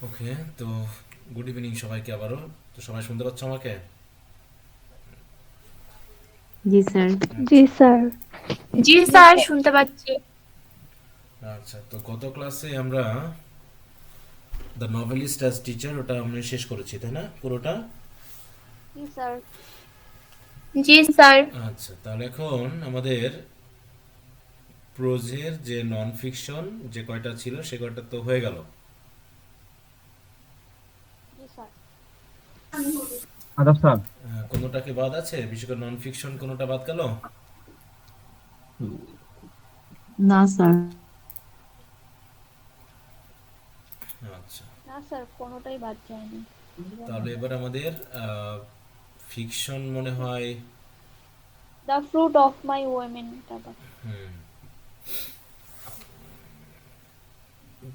ওকে, তো good evening সবাইকে আবারও। তো সবাই শুনতে পাচ্ছ আমাকে? জি স্যার। জি আচ্ছা। স্যার। জি স্যার, শুনতে পাচ্ছি। আচ্ছা, তো গত ক্লাসে আমরা দ্য নভেলিস্ট অ্যাজ টিচার ওটা আমরা শেষ করেছি, তাই না পুরোটা? জি স্যার। জি স্যার। আচ্ছা, তাহলে এখন আমাদের প্রোজের যে নন ফিকশন যে কয়টা ছিল সে কয়টা তো হয়ে গেল। জি স্যার। আদাব স্যার। কোনোটা কি বাদ আছে? বিশেষ করে নন ফিকশন কোনোটা বাদ গেল? না স্যার। আচ্ছা, না স্যার, কোনোটাই বাদ যায়নি। তাহলে এবার আমাদের ফিকশন মনে হয়। দ্য ফ্রুট অফ মাই ওয়েমেনটা বাকি। হুম,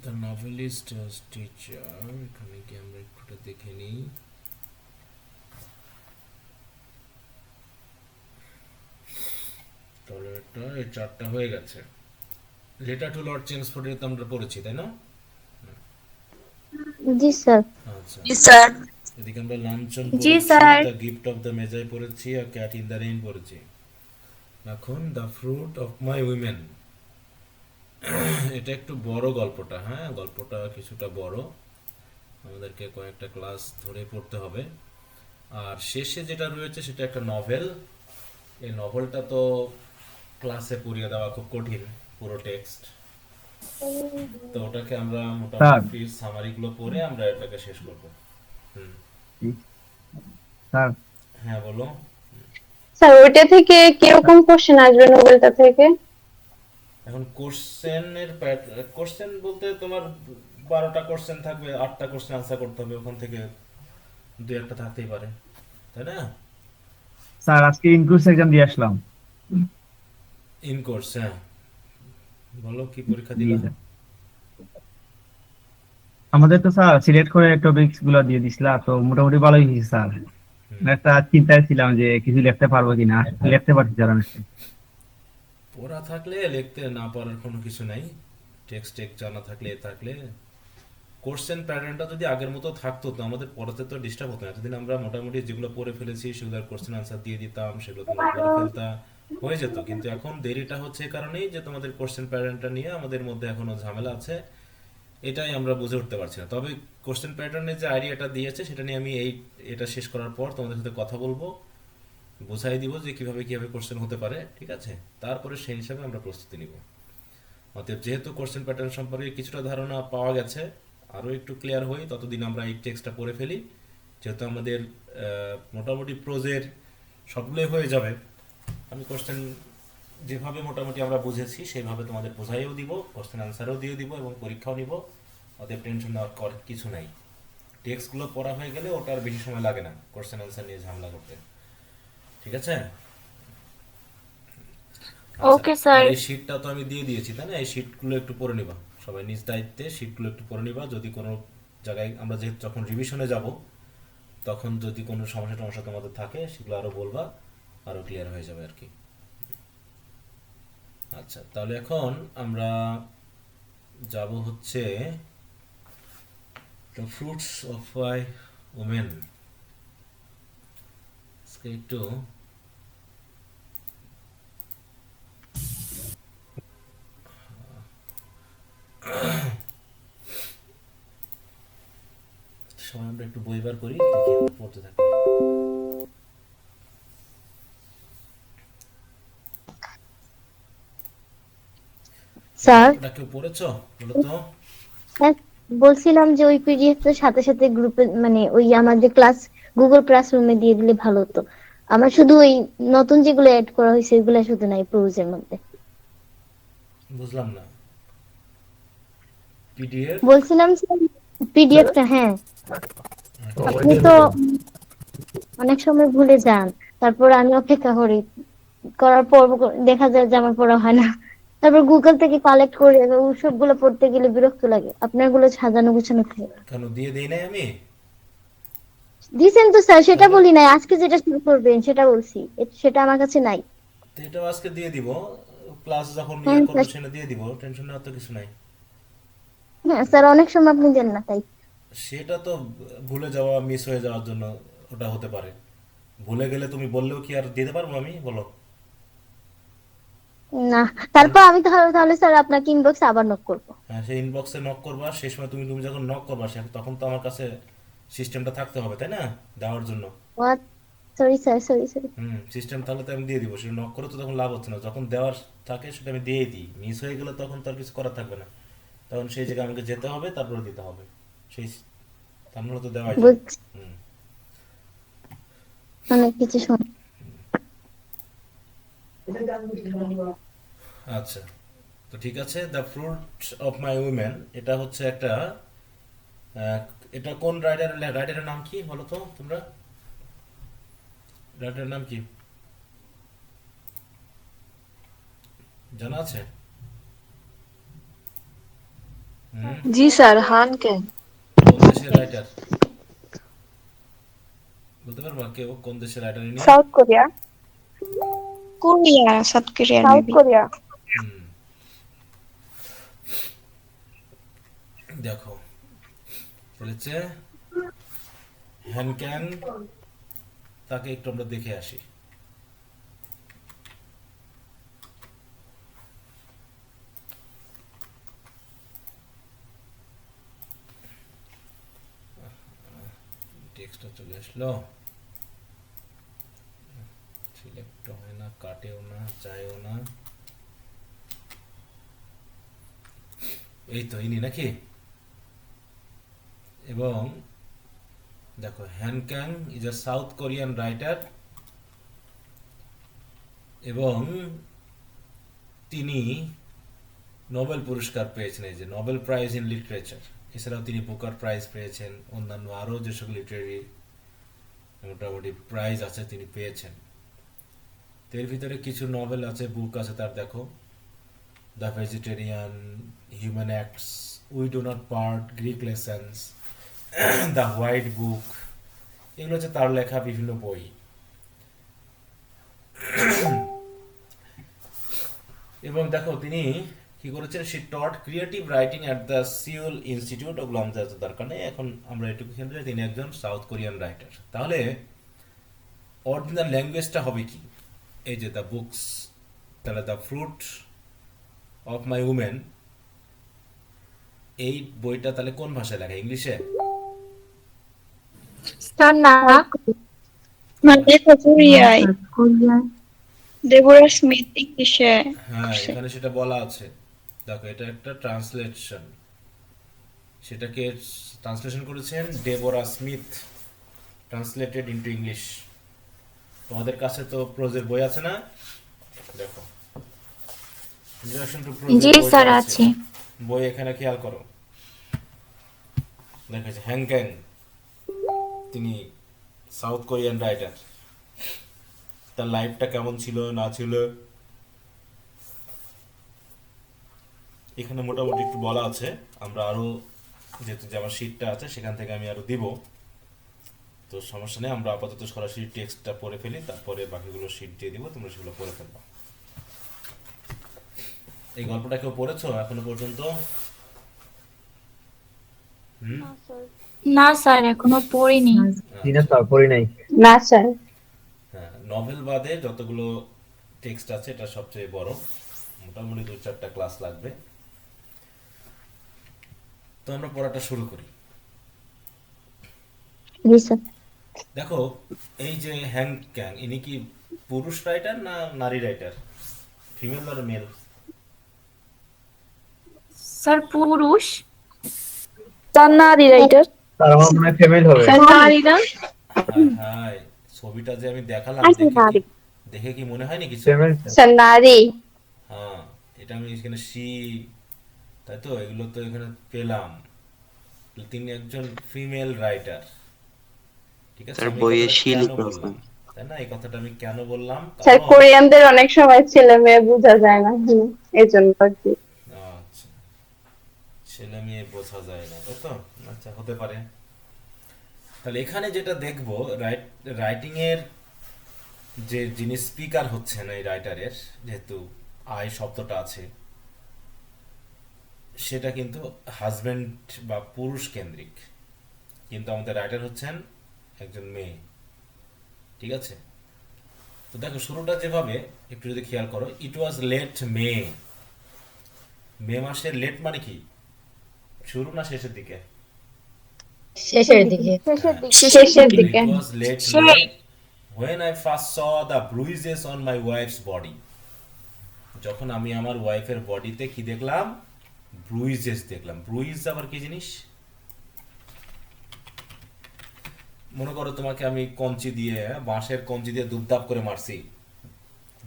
দ্য নভেলিস্ট অ্যাজ টিচার, এখানে কি আমরা একটুটা দেখে নিই। তাহলে এটা এই চারটা হয়ে গেছে। লেটার টু লর্ড চেমসফোর্ডের তো আমরা পড়েছি, তাই না? জি স্যার। আচ্ছা, জি স্যার। এদিকে আমরা লাঞ্চন জি পড়েছি, sir. The gift of the মেজাই পড়েছি, আর ক্যাট ইন দ্য রেইন পড়েছি। এখন the fruit of my women, এটা একটু বড় গল্পটা, হ্যাঁ গল্পটা কিছুটা বড়, আমাদেরকে কয়েকটা ক্লাস ধরে পড়তে হবে। আর শেষে যেটা রয়েছে সেটা একটা নভেল। এই নভেলটা তো ক্লাসে পড়িয়ে দেওয়া খুব কঠিন, পুরো টেক্সট। তো ওটাকে আমরা স্যার। মোটামুটি সামারিগুলো পড়ে আমরা এটাকে শেষ করব। হুম। স্যার। হ্যাঁ বলো। স্যার ওইটা থেকে কিরকম কোশ্চেন আসবে নোবেলটা থেকে? এখন কোশ্চেনের কোশ্চেন বলতে তোমার 12টা কোশ্চেন থাকবে, 8টা কোশ্চেন আনসার করতে হবে, ওখান থেকে দু একটা থাকতেই পারে, তাই না? স্যার আজকে ইনক্লুস এক্সাম দিয়ে আসলাম। ইন কোর্স, হ্যাঁ। বলো কি পরীক্ষা জি দিলা? স্যার। আমাদের তো স্যার সিলেক্ট করে টপিকস গুলো দিয়ে দিছিলা, তো মোটামুটি ভালোই হয়েছে স্যার। হুম। একটা চিন্তায় ছিলাম যে কিছু লিখতে পারবো কিনা, লিখতে পারছি স্যার অনেকটা। পড়া থাকলে লিখতে না পারার কোনো কিছু নাই। টেক্সট টেক্সট জানা থাকলে থাকলে কোশ্চেন প্যাটার্নটা যদি আগের মতো থাকতো তো আমাদের পড়াতে তো ডিস্টার্ব হতো না। এতদিন আমরা মোটামুটি যেগুলো পড়ে ফেলেছি সেগুলোর কোশ্চেন আনসার দিয়ে দিতাম, সেগুলো তোমরা পড়ে ফেলতা, হয়ে যেত। কিন্তু এখন দেরিটা হচ্ছে এই কারণেই যে তোমাদের কোশ্চেন প্যাটার্নটা নিয়ে আমাদের মধ্যে এখনো ঝামেলা আছে, এটাই আমরা বুঝে উঠতে পারছি না। তবে কোশ্চেন প্যাটার্নের যে আইডিয়াটা দিয়েছে সেটা নিয়ে আমি এটা শেষ করার পর তোমাদের সাথে কথা বলবো, বোঝাই দিব যে কিভাবে কিভাবে কোশ্চেন হতে পারে, ঠিক আছে? তারপরে সেই হিসাবে আমরা প্রস্তুতি নিব। অতএব যেহেতু কোশ্চেন প্যাটার্ন সম্পর্কে কিছুটা ধারণা পাওয়া গেছে, আরও একটু ক্লিয়ার হই, ততদিন আমরা এই টেক্সটটা পড়ে ফেলি। যেহেতু আমাদের মোটামুটি প্রোজের সবগুলোই হয়ে যাবে, আমি কোশ্চেন যেভাবে মোটামুটি আমরা বুঝেছি সেইভাবে তোমাদের বোঝাইও দিব, কোশ্চেন আনসারও দিয়ে দিব এবং পরীক্ষাও নিব। অতএব টেনশন নেওয়ার কিছু নাই। টেক্সটগুলো পড়া হয়ে গেলে ওটা আর বেশি সময় লাগে না কোশ্চেন আনসার নিয়ে ঝামেলা করতে, ঠিক আছে? আচ্ছা, ওকে স্যার। আর এই শীটটা তো আমি দিয়ে দিয়েছি, তাই না? এই শীটগুলো একটু পড়ে নিবা, সবাই নিজ দায়িত্বে শীটগুলো একটু পড়ে নিবা। যদি কোনো জায়গায় আমরা যেহেতু যখন রিভিশনে যাব তখন যদি কোনো সমস্যা টমস্যা তোমাদের থাকে সেগুলো আরও বলবা, আরও ক্লিয়ার হয়ে যাবে আর কি। আচ্ছা, তাহলে এখন আমরা যাব হচ্ছে the fruits of my women. একটু সবাই আমরা একটু বই বার করি, দেখি আমরা পড়তে থাকি। এই স্যার। গল্পটা কেউ পড়েছো বলো তো? স্যার বলছিলাম যে ওই পিডিএফটার সাথে সাথে গ্রুপে মানে ওই আমাদের ক্লাস গুগল ক্লাসরুমে দিয়ে দিলে ভালো হতো। আমার শুধু ওই নতুন যেগুলো অ্যাড করা হয়েছে এগুলো শুধু নাই প্রোজের মধ্যে। বুঝলাম না। পিডিএফ? বলছিলাম পিডিএফটা, হ্যাঁ। আপনি তো অনেক সময় ভুলে যান, তারপর আমি অপেক্ষা করি, করার পর দেখা যায় যে আমার পড়া হয় না। তারপর গুগল থেকে কালেক্ট করে সবগুলো পড়তে গেলে বিরক্ত লাগে, আপনার গুলো সাজানো গুছানো থাকে। কেন দিয়ে দেই নাই আমি? দিছেন তো স্যার, সেটা তাহলে বলি নাই, আজকে যেটা শুরু করবেন সেটা বলছি। সেটা আমার কাছে নাই। তো এটাও আজকে দিয়ে দিব, ক্লাস যখন হ্যাঁ ইয়ে করবো স্যার। সেটা দিয়ে দিব, টেনশন নেওয়ার তো কিছু নাই। হ্যাঁ স্যার, অনেক সময় আপনি দেন না তাই। সেটা তো ভুলে যাওয়া, মিস হয়ে যাওয়ার জন্য ওটা হতে পারে। ভুলে গেলে তুমি বললেও কি আর দিতে পারবো আমি, বলো? না, তাহলে তারপর আমি তাহলে স্যার আপনাকে ইনবক্সে আবার নক করবো। হ্যাঁ, সেই ইনবক্সে নক করবা, সেই সময় তুমি তুমি যখন নক করবা তখন তো আমার কাছে সিস্টেমটা থাকতে হবে, তাই না, দেওয়ার জন্য। What? Sorry sir, sorry sorry. System থাকলে তো আমি দিয়ে দিব, সেটা নক করে তো তখন লাভ হচ্ছে না, যখন দেওয়ার থাকে সেটা আমি দিয়েই দিই। মিস হয়ে গেলে তখন তো আর কিছু করার থাকবে না, তখন সেই জায়গায় আমাকে যেতে হবে, তারপরে দিতে হবে। সেই তা নাহলে তো দেওয়াই যায় না। বুঝছি, হুম। অনেক কিছু শুন। আচ্ছা, তো ঠিক আছে। The fruit of my women, এটা হচ্ছে একটা আহ, এটা কোন রাইটারের নাম কি বলো তো তোমরা? রাইটারের নাম কি জানা আছে? হুম। জি স্যার, হান কেন? কোন দেশের রাইটার বলতে পারবা কেউ? কোন দেশের রাইটার ইনি? South Korea. Korea, South Korea South maybe. Korea. হুম, দেখো বলেছে হ্যান ক্যান, তাকে একটু আমরা দেখে আসি। টেক্সটটা চলে আসলো, সিলেক্ট হয় না, কাটেও না, চায়ও না। এই তো ইনি নাকি? এবং দেখো, Han Kang is a South Korean writer, এবং তিনি নোবেল পুরস্কার পেয়েছেন, এই যে নোবেল প্রাইজ ইন লিটারেচার। এছাড়াও তিনি বুকার প্রাইজ পেয়েছেন, অন্যান্য আরও যেসব লিটারেরি মোটামুটি প্রাইজ আছে তিনি পেয়েছেন। তো এর ভিতরে কিছু নভেল আছে, বুক আছে তার, দেখো the vegetarian, human acts, we do not part, Greek lessons, the white book, এগুলো হচ্ছে তার লেখা বিভিন্ন বই। এবং দেখো তিনি কি করেছেন, she taught creative writing at the Seoul institute of long, দরকার নেই এখন, আমরা এটুকু ক্ষেত্রে তিনি একজন সাউথ কোরিয়ান রাইটার। তাহলে অরিজিনাল ল্যাঙ্গুয়েজটা হবে কি? এই যে দ্য বুকস, তাহলে the fruit of my woman, এই বইটা তাহলে কোন ভাষায় লেখা? ইংলিশে? স্যার না, মানে না কোরিয়ায়। Sir, Korea. ডেবোরা স্মিথ ইংলিশে হ্যাঁ, করছে। এখানে সেটা বলা আছে। দেখো এটা একটা ট্রান্সলেশন, সেটাকে ট্রান্সলেশন করেছেন Deborah Smith, translated into English. তোমাদের কাছে তো প্রোজের বই আছে না? দেখো, ইন্ট্রোডাকশন টু জি প্রোজের বইটা স্যার আছে, আছে। বই এখানে খেয়াল করো, দেখেছে হ্যাং ক্যাং, তিনি সাউথ কোরিয়ান রাইটার। তার লাইফটা কেমন ছিল না ছিল এখানে মোটামুটি একটু বলা আছে। আমরা আরো, যেহেতু যে আমার শিটটা আছে সেখান থেকে আমি আরো দিব, তো সমস্যা নেই, আমরা আপাতত সরাসরি টেক্সটটা পড়ে ফেলি, তারপরে বাকিগুলো শিট দিয়ে দিব, তোমরা সেগুলো পড়ে ফেলবা। এই গল্পটা কেউ পড়েছো এখনো পর্যন্ত? হুম। না স্যার। না স্যার, এখনো পড়িনি। না দিনে তারপরই নাই। না স্যার। হ্যাঁ, নভেল বাদে যতগুলো টেক্সট আছে এটা সবচেয়ে বড়, মোটামুটি 2-4টা ক্লাস লাগবে। তো আমরা পড়াটা শুরু করি। জি স্যার। দেখো, এই যে হ্যাং ক্যাং, ইনি কি পুরুষ রাইটার না নারী রাইটার, ফিমেল আর মেল? স্যার পুরুষ। তার নারী রাইটার। তার আমার মনে হয় ফিমেল হবে। স্যার নারী না? হায় হায়, ছবিটা যে আমি দেখালাম, আচ্ছা, দেখে কি নারী। দেখে কি মনে হয়নি কিছু? ফিমেল স্যার নারী। হ্যাঁ, এটা আমি এখানে তাই তো, এগুলো তো এখানে পেলাম। তিনি একজন ফিমেল রাইটার, ঠিক আছে। স্যার আমি এই বইয়ে কথাটা শি কেন লিখে আছে। বললাম, তাই না, এই কথাটা আমি কেন বললাম, স্যার কারণ কোরিয়ানদের অনেক সময় ছেলে মেয়ে বোঝা যায় না, এই জন্য আর কি। আচ্ছা, ছেলে মেয়ে বোঝা যায় না, তাই তো। আচ্ছা, হতে পারে। তাহলে এখানে যেটা দেখবো, রাইটিং এর যে যিনি স্পিকার হচ্ছেন এই রাইটারের, যেহেতু আই শব্দটা আছে, সেটা কিন্তু হাজবেন্ড বা পুরুষ কেন্দ্রিক। কিন্তু আমাদের রাইটার হচ্ছেন একজন মেয়ে, ঠিক আছে? তো দেখো শুরুটা যেভাবে, একটু যদি খেয়াল করো, ইট ওয়াজ লেট মে। মে মাসের লেট মানে কি, শুরু না শেষের দিকে? শেষের দিকে। শেষের দিকে। শেষের দিকে। It was late say May when I first saw the bruises on my wife's body. যখন আমি আমার ওয়াইফের বডিতে কি দেখলাম? ব্রুইজেস দেখলাম। ব্রুইজ আবার কি জিনিস? মনে করো তোমাকে আমি কঞ্চি দিয়ে, বাঁশের কঞ্চি দিয়ে দুবদাব করে মারছি,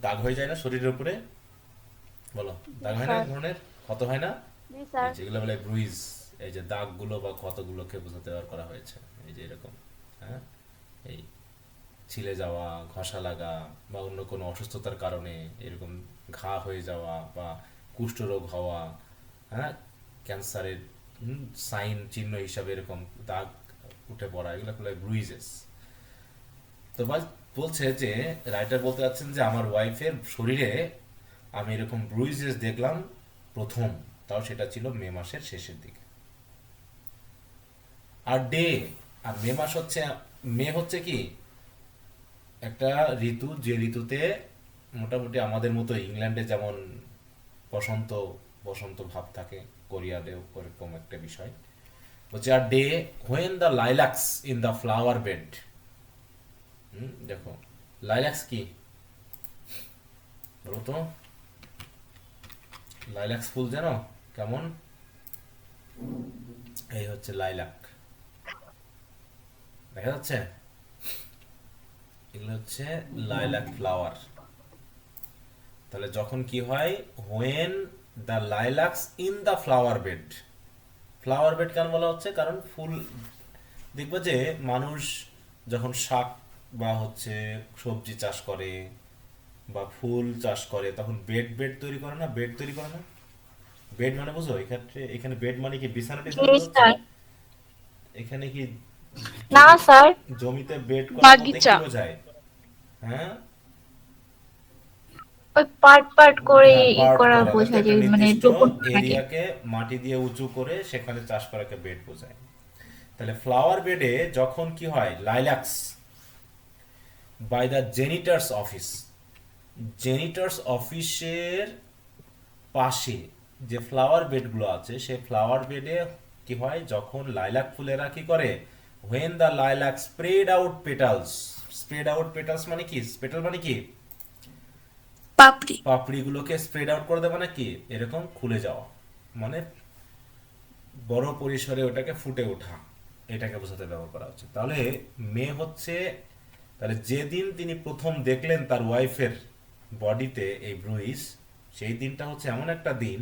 দাগ হয়ে যায় না শরীরের উপরে? বলো, দাগ হয় না এক ধরনের? ক্ষত হয় না? জি স্যার। যেগুলো বলে ব্রুইজ, এই যে দাগগুলো বা ক্ষতগুলোকে বোঝাতে ব্যবহার করা হয়েছে। এই যে এরকম, হ্যাঁ, এই ছিলে যাওয়া, ঘষা লাগা, বা অন্য কোনো অসুস্থতার কারণে এরকম ঘা হয়ে যাওয়া, বা কুষ্ঠরোগ হওয়া, হ্যাঁ, ক্যান্সারের সাইন চিহ্ন হিসাবে এরকম দাগ উঠে পড়া, এগুলো বলে ব্রুইজেস। তো বলছে যে, রাইটার বলতে চাচ্ছেন যে আমার ওয়াইফের শরীরে আমি এরকম ব্রুইজেস দেখলাম প্রথম, তাও সেটা ছিল মে মাসের শেষের দিকে। আর ডে, আর মে মাস হচ্ছে, মে হচ্ছে কি একটা ঋতু, যে ঋতুতে মোটামুটি আমাদের মতো ইংল্যান্ডে যেমন বসন্ত বসন্ত ভাব থাকে, কোরিয়াতেও ওরকম একটা বিষয় হচ্ছে। আর day when the lilacs in the flower bed. দেখো লাইলাক্স কি বলো তো? লাইলাক্স ফুল জানো কেমন? এই হচ্ছে লাইলাক, দেখা যাচ্ছে? এগুলো হচ্ছে লাইলাক ফ্লাওয়ার। তাহলে যখন কি হয়, when the lilacs in the flower bed. Flower bed কেন বলা হচ্ছে? কারণ ফুল, দেখবে যে মানুষ যখন শাক বা হচ্ছে সবজি চাষ করে বা ফুল চাষ করে, তখন বেড বেড তৈরি করে না? বেড তৈরি করে না? বেড মানে বুঝো এক্ষেত্রে, এখানে বেড মানে কি বিছানা টিছানা জি বোঝাচ্ছে? স্যার। এখানে কি না স্যার, জমিতে বেড করা বলতে বাগিচা। কি বোঝায়? হ্যাঁ, ওই পার্ট পার্ট করে হ্যাঁ, ই পার্ট করা করা, অর্থাৎ বোঝায় যে একটা মানে নির্দিষ্ট রোবট থাকে। এরিয়াকে মাটি দিয়ে উঁচু করে সেখানে চাষ করাকে বেড বোঝায়। তাহলে ফ্লাওয়ার বেডে যখন কি হয়, লাইলাক্স বাই দ্য জেনিটার্স অফিস, জেনিটার্স অফিসের পাশে যে ফ্লাওয়ার বেডগুলো আছে, সেই ফ্লাওয়ার বেডে কি হয়, যখন লাইলাক ফুলেরা কি করে, when the lilac spread out petals. Spread out petals মানে কি? পেটাল মানে কি? পাপড়ি। পাপড়িগুলোকে স্প্রেড আউট করে দেওয়া মানে কি, এরকম খুলে যাওয়া, মানে বড় পরিসরে ওটাকে ফুটে ওঠা, এটাকে বোঝাতে ব্যবহার করা হচ্ছে। তাহলে মে হচ্ছে, তাহলে যেদিন তিনি প্রথম দেখলেন তার ওয়াইফের বডিতে এই ব্রুইস, সেই দিনটা হচ্ছে এমন একটা দিন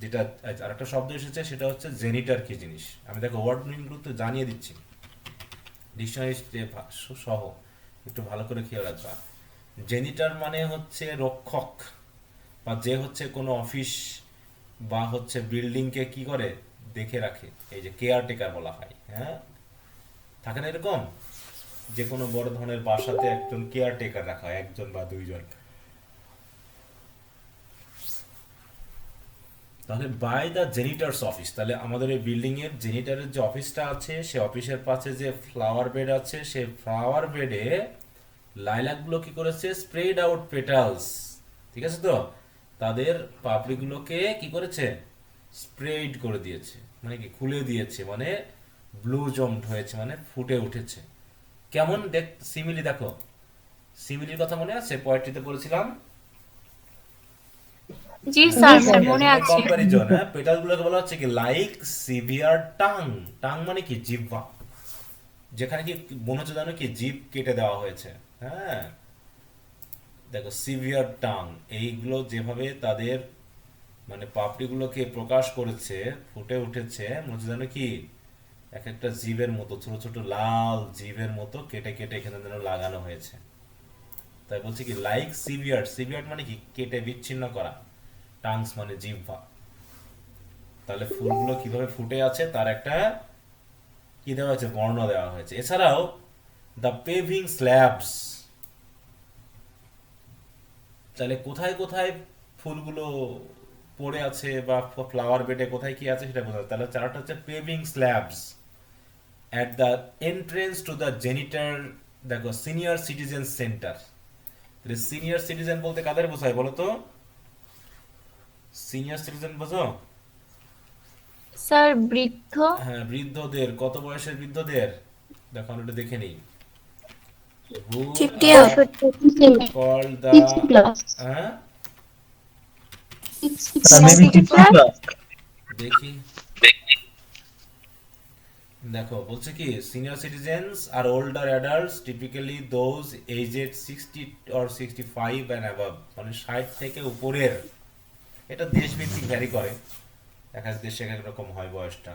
যেটা, আর একটা শব্দ এসেছে, সেটা হচ্ছে জেনিটার। কি জিনিস আমি দেখো ওয়ার্ড মিনিংগুলো তো জানিয়ে দিচ্ছি ডিকশনারি সহ, একটু ভালো করে খেয়াল রাখবা। জেনিটার মানে হচ্ছে রক্ষক, বা যে হচ্ছে কোনো অফিস বা হচ্ছে বিল্ডিংকে কি করে, দেখে রাখে, এই যে কেয়ারটেকার বলা হয়। হ্যাঁ, থাকে না এরকম, যে কোনো বড় ধরনের বাসাতে একজন কেয়ারটেকার রাখা হয়, একজন বা দুইজন। তাহলে বাই দ্য জেনিটার্স অফিস, তাহলে আমাদের এই বিল্ডিং এর জেনিটারের যে অফিসটা আছে, সে অফিসের পাশে যে ফ্লাওয়ার বেড আছে, সেই ফ্লাওয়ার বেডে লাইলাক গুলো কি করেছে, স্প্রেড আউট পেটালস, ঠিক আছে তো, তাদের পাপড়িগুলোকে কি করেছে, স্প্রেড করে দিয়েছে, মানে কি খুলে দিয়েছে, মানে ব্লু জমড হয়েছে, মানে ফুটে উঠেছে। কেমন দেখ, সিমিলি দেখো, সিমিলির কথা মনে আছে? পোয়েট্রিতে পড়েছিলাম। জি স্যার, স্যার। মনে আছে। কম্পারিজন, হ্যাঁ, পেটাল গুলোকে বলা হচ্ছে কি, লাইক সিভিয়ার টাং। টাং মানে কি, জিহ্বা, যেখানে কি মনে হচ্ছে জানো কি, জিভ কেটে দেওয়া হয়েছে। হ্যাঁ, দেখো সিভিয়ার টাং, এইগুলো যেভাবে তাদের মানে পাপড়িগুলোকে প্রকাশ করেছে, ফুটে উঠেছে, মনে হচ্ছে জানো কি, এক একটা জীবের মতো, ছোট ছোট লাল জীবের মতো কেটে কেটে এখানে যেন লাগানো হয়েছে। তাই বলছে কি, লাইক সিভিয়ার। সিভিয়ার মানে কি, কেটে বিচ্ছিন্ন করা, টাংস মানে জিহ্বা। তাহলে ফুলগুলো কিভাবে ফুটে আছে তার একটা কি দেওয়া হয়েছে, বর্ণ দেওয়া হয়েছে। এছাড়াও দ্য পেভিং স্ল্যাবস, তাহলে কোথায় কোথায় ফুলগুলো পড়ে আছে বা ফ্লাওয়ার বেডে কোথায় কি আছে সেটা বোঝা যায়। তাহলে চারটা হচ্ছে paving slabs, at the entrance to the janitor, দেখো senior citizen centre. Senior citizen বলতে কাদের বোঝায় বলো তো? সিনিয়র সিটিজেন বোঝো? স্যার বৃদ্ধ। হ্যাঁ, বৃদ্ধদের। কত বয়সের বৃদ্ধদের? দেখো আমরা একটু দেখে নিই। হু 50 আর up। 60 কল্ড দ্য, 60 প্লাস হ্যাঁ 60 মেবি 60 60 plus। প্লাস। দেখি, দেখো বলছে কি সিনিয়র সিটিজেন্স আর older adults typically those aged 60 or 65 and above, মানে 60 থেকে উপরের। এটা দেশভিত্তিক ভ্যারি করে, এক এক দেশে এক এক রকম হয় বয়সটা।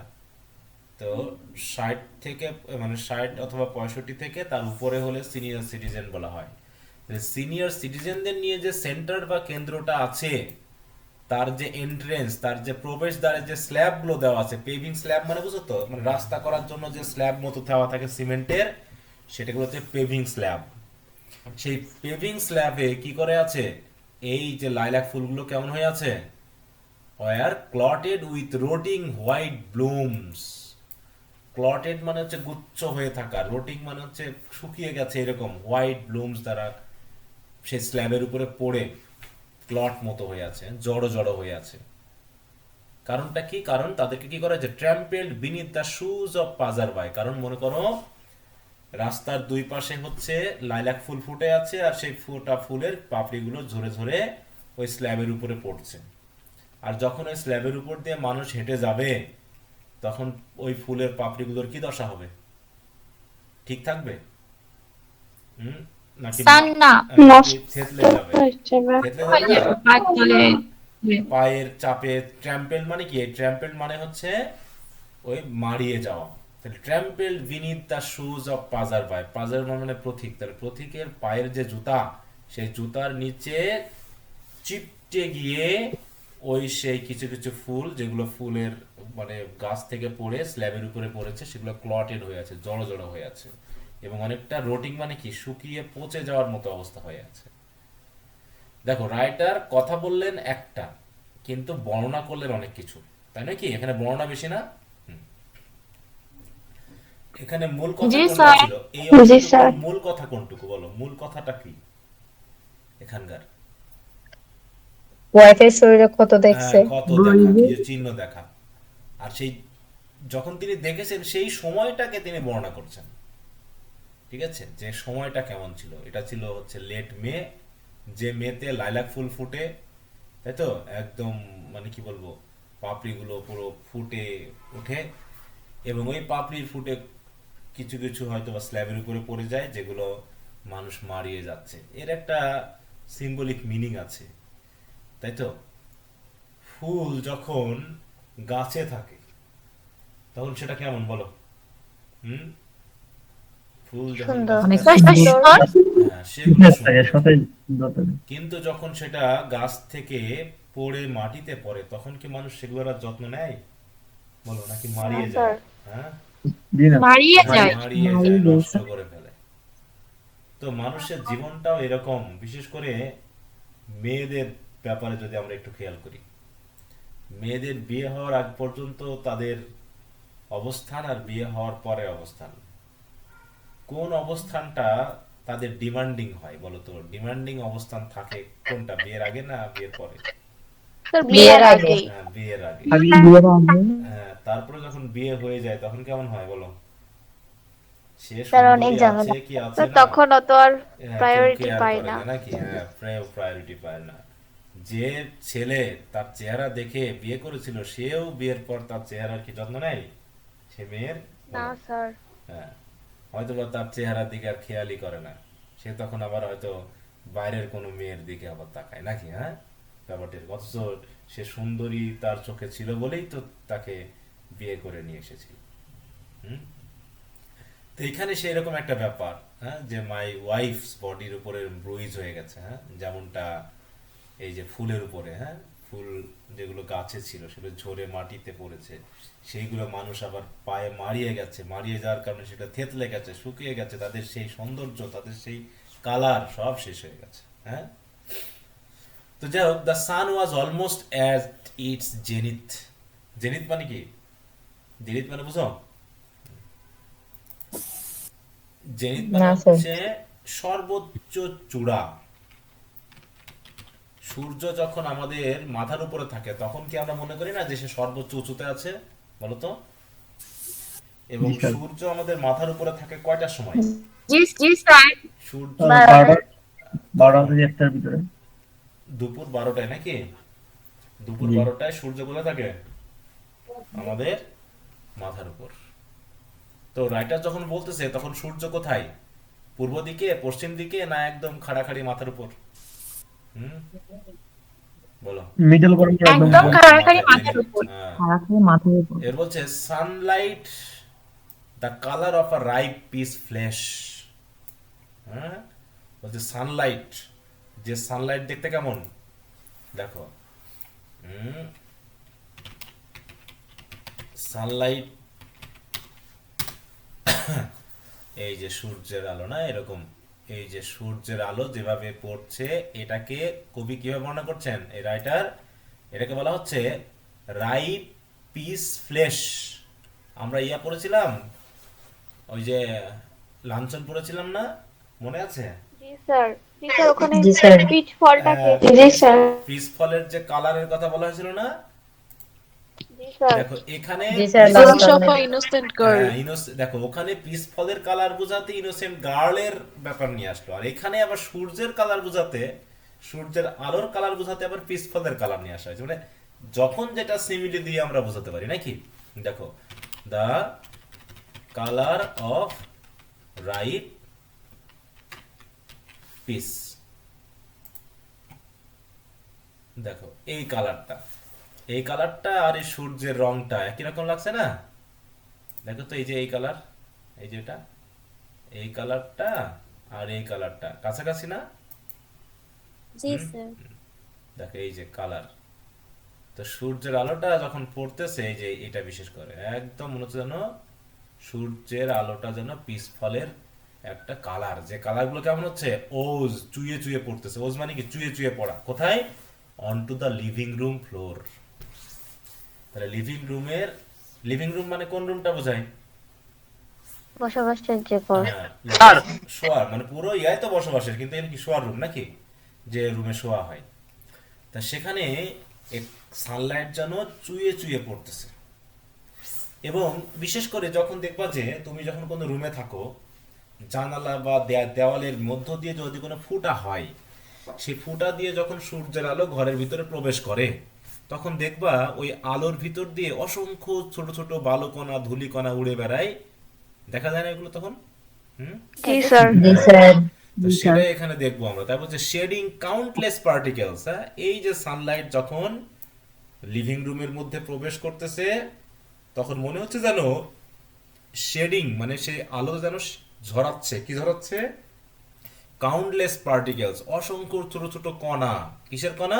তো 60 থেকে, মানে 60 অথবা 65 থেকে তার উপরে হলে সিনিয়র সিটিজেন বলা হয়। সিনিয়র সিটিজেনদের নিয়ে যে সেন্টার বা কেন্দ্রটা আছে, তার যে এন্ট্রেন্স, তার যে প্রবেশদ্বারের যে স্ল্যাবগুলো দেওয়া আছে, পেভিং স্ল্যাব মানে বুঝো তো, মানে রাস্তা করার জন্য যে স্ল্যাব মতো দেওয়া থাকে সিমেন্টের, সেটাগুলো হচ্ছে পেভিং স্ল্যাব। সেই পেভিং স্ল্যাবে কি করে আছে, এই যে লাইলাক ফুলগুলো কেমন হয়ে আছে, were clotted with rotting white blooms. Clotted মানে হচ্ছে গুচ্ছ হয়ে থাকা, রোটিং মানে হচ্ছে শুকিয়ে গেছে, এরকম হোয়াইট ব্লুমস দ্বারা সেই স্ল্যাবের উপরে পড়ে ক্লট মতো হয়ে আছে, জড়ো জড়ো হয়ে আছে। কারণটা কি? কারণ তাদেরকে কি করা হয়েছে, trampled beneath the shoes of passersby. কারণ মনে করো রাস্তার দুই পাশে হচ্ছে লাইলাক ফুল ফুটে আছে, আর সেই ফোটা ফুলের পাপড়িগুলো ঝরে ঝরে ওই স্ল্যাবের উপরে পড়ছে। আর যখন ওই স্ল্যাবের উপর দিয়ে মানুষ হেঁটে যাবে, তখন ওই ফুলের পাপড়িগুলোর কি দশা হবে? ঠিক থাকবে? হুম, নাকি স্যার না। নাকি থেতলে যাবে? থেতলে যাবে না? পা তলে। পায়ের চাপে। ট্র্যাম্পেল মানে কি? ট্র্যাম্পেল মানে হচ্ছে ওই মারিয়ে যাওয়া। তাহলে trample beneath the shoes of passersby. Passer মানে প্রতীক, তাহলে প্রতীকের পায়ের যে জুতা, সেই জুতার নিচে চিপটে গিয়ে ওই সেই কিছু কিছু ফুল, যেগুলো ফুলের মানে গাছ থেকে পড়ে স্ল্যাবের উপরে পড়েছে, সেগুলো ক্লটেড হয়ে আছে, জড়ো জড়ো হয়ে আছে, এবং অনেকটা রোটিং মানে কি, শুকিয়ে পচে যাওয়ার মতো অবস্থা হয়ে আছে। দেখো রাইটার কথা বললেন একটা, কিন্তু বর্ণনা করলেন অনেক কিছু, তাই না? কি এখানে বর্ণনা বেশি না? হুম। এখানে মূল কথা জি কোনটা স্যার। ছিল? এই অংশটুকুর মূল কথা কোনটুকু বলো, মূল কথাটা কি এখানকার? ওয়াইফের শরীরে ক্ষত দেখছে। ক্ষত দেখা, কিছু চিহ্ন দেখা। আর সেই যখন তিনি দেখেছেন সেই সময়টাকে তিনি বর্ণনা করছেন, ঠিক আছে? যে সময়টা কেমন ছিল, এটা ছিল হচ্ছে লেট মে, যে মেতে লাইলাক ফুল ফুটে, তাই তো? একদম মানে কি বলবো, পাপড়িগুলো পুরো ফুটে ওঠে, এবং ওই পাপড়ির ফুটে কিছু কিছু হয়তো বা স্ল্যাবের উপরে পড়ে যায়, যেগুলো মানুষ মারিয়ে যাচ্ছে। এর একটা সিম্বলিক মিনিং আছে, তাই তো? ফুল যখন গাছে থাকে তখন সেটা কেমন বলো? হুম, ফুল যখন সুন্দর। গাছে অনেক থাকে, সুন্দর। হ্যাঁ সেগুলো সুন্দর। সতেজ সুন্দর থাকে। কিন্তু যখন সেটা গাছ থেকে পড়ে মাটিতে পড়ে, তখন কি মানুষ সেগুলোর আর যত্ন নেয় বলো, নাকি মারিয়ে যায়? হ্যাঁ, জি না। মারিয়ে যায়। মারিয়ে যায়, নষ্ট করে ফেলে। তো মানুষের জীবনটাও এরকম, বিশেষ করে মেয়েদের ব্যাপারে যদি আমরা একটু খেয়াল করি। মেয়েদের বিয়ে হওয়ার আগ পর্যন্ত তাদের অবস্থান, আর বিয়ে হওয়ার পরে অবস্থান, কোন অবস্থানটা তাদের ডিমান্ডিং হয় বলো তো? ডিমান্ডিং অবস্থান থাকে কোনটা, বিয়ের আগে না বিয়ের পরে? স্যার বিয়ের বিয়ের আগে। আগেই। হ্যাঁ, বিয়ের আগে। আগে বিয়ের আগে হ্যাঁ, তারপরে যখন বিয়ে হয়ে যায় তখন কেমন হয় বলো? সে স্যার অনেক সুন্দরী ঝামেলা। আছে কি আছে স্যার না, তখন অত আর হ্যাঁ, কেউ প্রায়োরিটি কেয়ার পায় করে না। না, নাকি? হ্যাঁ, প্রায়োরিটি পায় না। যে ছেলে তার চেহারা দেখে বিয়ে করেছিল, সেও বিয়ের পর তার চেহারার কি যত্ন নেয় সে মেয়ের? না বলো। স্যার। হ্যাঁ, হয়তো বা তার চেহারার দিকে আর খেয়ালই করে না, সে তখন আবার হয়তো বাইরের কোনো মেয়ের দিকে আবার তাকায়, নাকি? হ্যাঁ, ব্যাপারটা এরকম। অথচ সে সুন্দরী তার চোখে ছিল বলেই তো তাকে বিয়ে করে নিয়ে এসেছিল। হুম, তো এখানে সেই রকম একটা ব্যাপার, হ্যাঁ, যে মাই ওয়াইফস বডির উপরে ব্রুইজ হয়ে গেছে, হ্যাঁ, যেমনটা এই যে ফুলের উপরে, হ্যাঁ, ফুল যেগুলো গাছে ছিল সেগুলো ঝরে মাটিতে পড়েছে, সেইগুলো মানুষ আবার পায়ে মারিয়ে গেছে, মারিয়ে যাওয়ার কারণে সেটা থেতলে গেছে, শুকিয়ে গেছে, তাদের সেই সৌন্দর্য, তাদের সেই কালার সব শেষ হয়ে গেছে। হ্যাঁ, তো যাই হোক, the sun was almost at it's zenith. Zenith মানে কি? জেনিথ মানে বুঝো? জেনিথ মানে না স্যার। হচ্ছে সর্বোচ্চ চূড়া। সূর্য যখন আমাদের মাথার উপরে থাকে তখন কি আমরা মনে করি না যে সে সর্বোচ্চ উঁচুতে আছে, বলতো? এবং জি স্যার। সূর্য আমাদের মাথার উপরে থাকে কয়টার সময়? জি জি স্যার। সূর্য 12টা থেকে 1টার ভিতরে। দুপুর 12টায় নাকি? দুপুর জি 12টায় সূর্য কোথায় থাকে? আমাদের মাথার উপর। তো রাইটার যখন বলতেছে তখন সূর্য কোথায়? পূর্ব দিকে, পশ্চিম দিকে, না একদম খাড়াখাড়ি মাথার উপর? হুম, বলো। মিডল পয়েন্ট একদম একদম উপর। খাড়াখাড়ি মাথায় মাথার উপর। হ্যাঁ। সারাক্ষণ মাথার উপর। এর বলছে Sunlight the colour of a ripe piece flash. হ্যাঁ, বলছে সানলাইট, যে সানলাইট দেখতে কেমন দেখো। সানলাইট এই যে সূর্যের আলো না, এরকম এই যে সূর্যের আলো যেভাবে পড়ছে, এটাকে কবি কিভাবে বর্ণনা করছেন এই রাইটার? এটাকে বলা হচ্ছে রাইপ পিস ফ্লেশ। আমরা ইয়া পড়েছিলাম, ওই যে লাঞ্ছন পড়েছিলাম না, মনে আছে? জি স্যার, জি স্যার, ওখানে জি স্যার। পিচ ফলটাকে। জি স্যার। পিস ফলের যে কালারের কথা বলা হয়েছিল না, জি স্যার। দেখো এখানে জি স্যার, পিস- লাঞ্ছন। of a innocent girl. দেখো ওখানে পিস ফলের কালার বোঝাতে ইনোসেন্ট গার্লের ব্যাপার নিয়ে আসলো, আর এখানে আবার সূর্যের কালার বোঝাতে, সূর্যের আলোর কালার বোঝাতে আবার পিস ফলের কালার নিয়ে আসা হয়েছে। মানে যখন যেটা সিমিলি দিয়ে আমরা বোঝাতে পারি নাকি। দেখো the colour of right piece, দেখো এই কালারটা, এই কালারটা আর এই সূর্যের রংটা একই রকম লাগছে না? দেখো তো এই যে এই কালার, এই যে এটা, এই কালারটা আর এই কালারটা কাছাকাছি না? জি স্যার। দেখো এই যে কালার। তো সূর্যের আলোটা যখন পড়তেছে, এই যে এটা বিশেষ করে একদম মনে হচ্ছে যেন সূর্যের আলোটা যেন পিস ফলের একটা কালার, যে কালারগুলো কেমন হচ্ছে ওজ চুইয়ে চুইয়ে পড়তেছে। ওজ মানে কি? চুইয়ে চুইয়ে পড়া। কোথায়? On to the living room floor. তাহলে লিভিং রুম মানে কোন রুমটা বোঝায়? বসবাসের যে ঘর। হ্যাঁ, শোয়ার মানে পুরো ইয়াই তো বসবাসের, কিন্তু এখানে কি শোয়ার রুম নাকি, যে রুমে শোয়া হয়। তা সেখানে সানলাইট যেন চুইয়ে চুইয়ে পড়তেছে। এবং বিশেষ করে যখন দেখবা যে তুমি যখন কোনো রুমে থাকো, জানালা বা দেওয়ালের মধ্য দিয়ে যদি কোনো ফুটা হয়, সেই ফুটা দিয়ে যখন সূর্যের আলো ঘরের ভিতরে প্রবেশ করে, তখন দেখবা ওই আলোর ভিতর দিয়ে অসংখ্য ছোট ছোট বালুকণা ধূলিকণা উড়ে বেড়ায়। দেখা যায় না এগুলো তখন? হুম, জি স্যার। জি স্যার। তো সেটাই এখানে দেখবো আমরা। তারপর যে শেডিং কাউন্টলেস পার্টিকেলস। হ্যাঁ, এই যে সানলাইট যখন লিভিং রুমের মধ্যে প্রবেশ করতেছে, তখন মনে হচ্ছে যেন শেডিং মানে সেই আলো যেন ঝরাচ্ছে। কি ঝরাচ্ছে? কাউন্টলেস পার্টিকেলস, অসংখ্য ছোট ছোট কণা। কিসের কণা?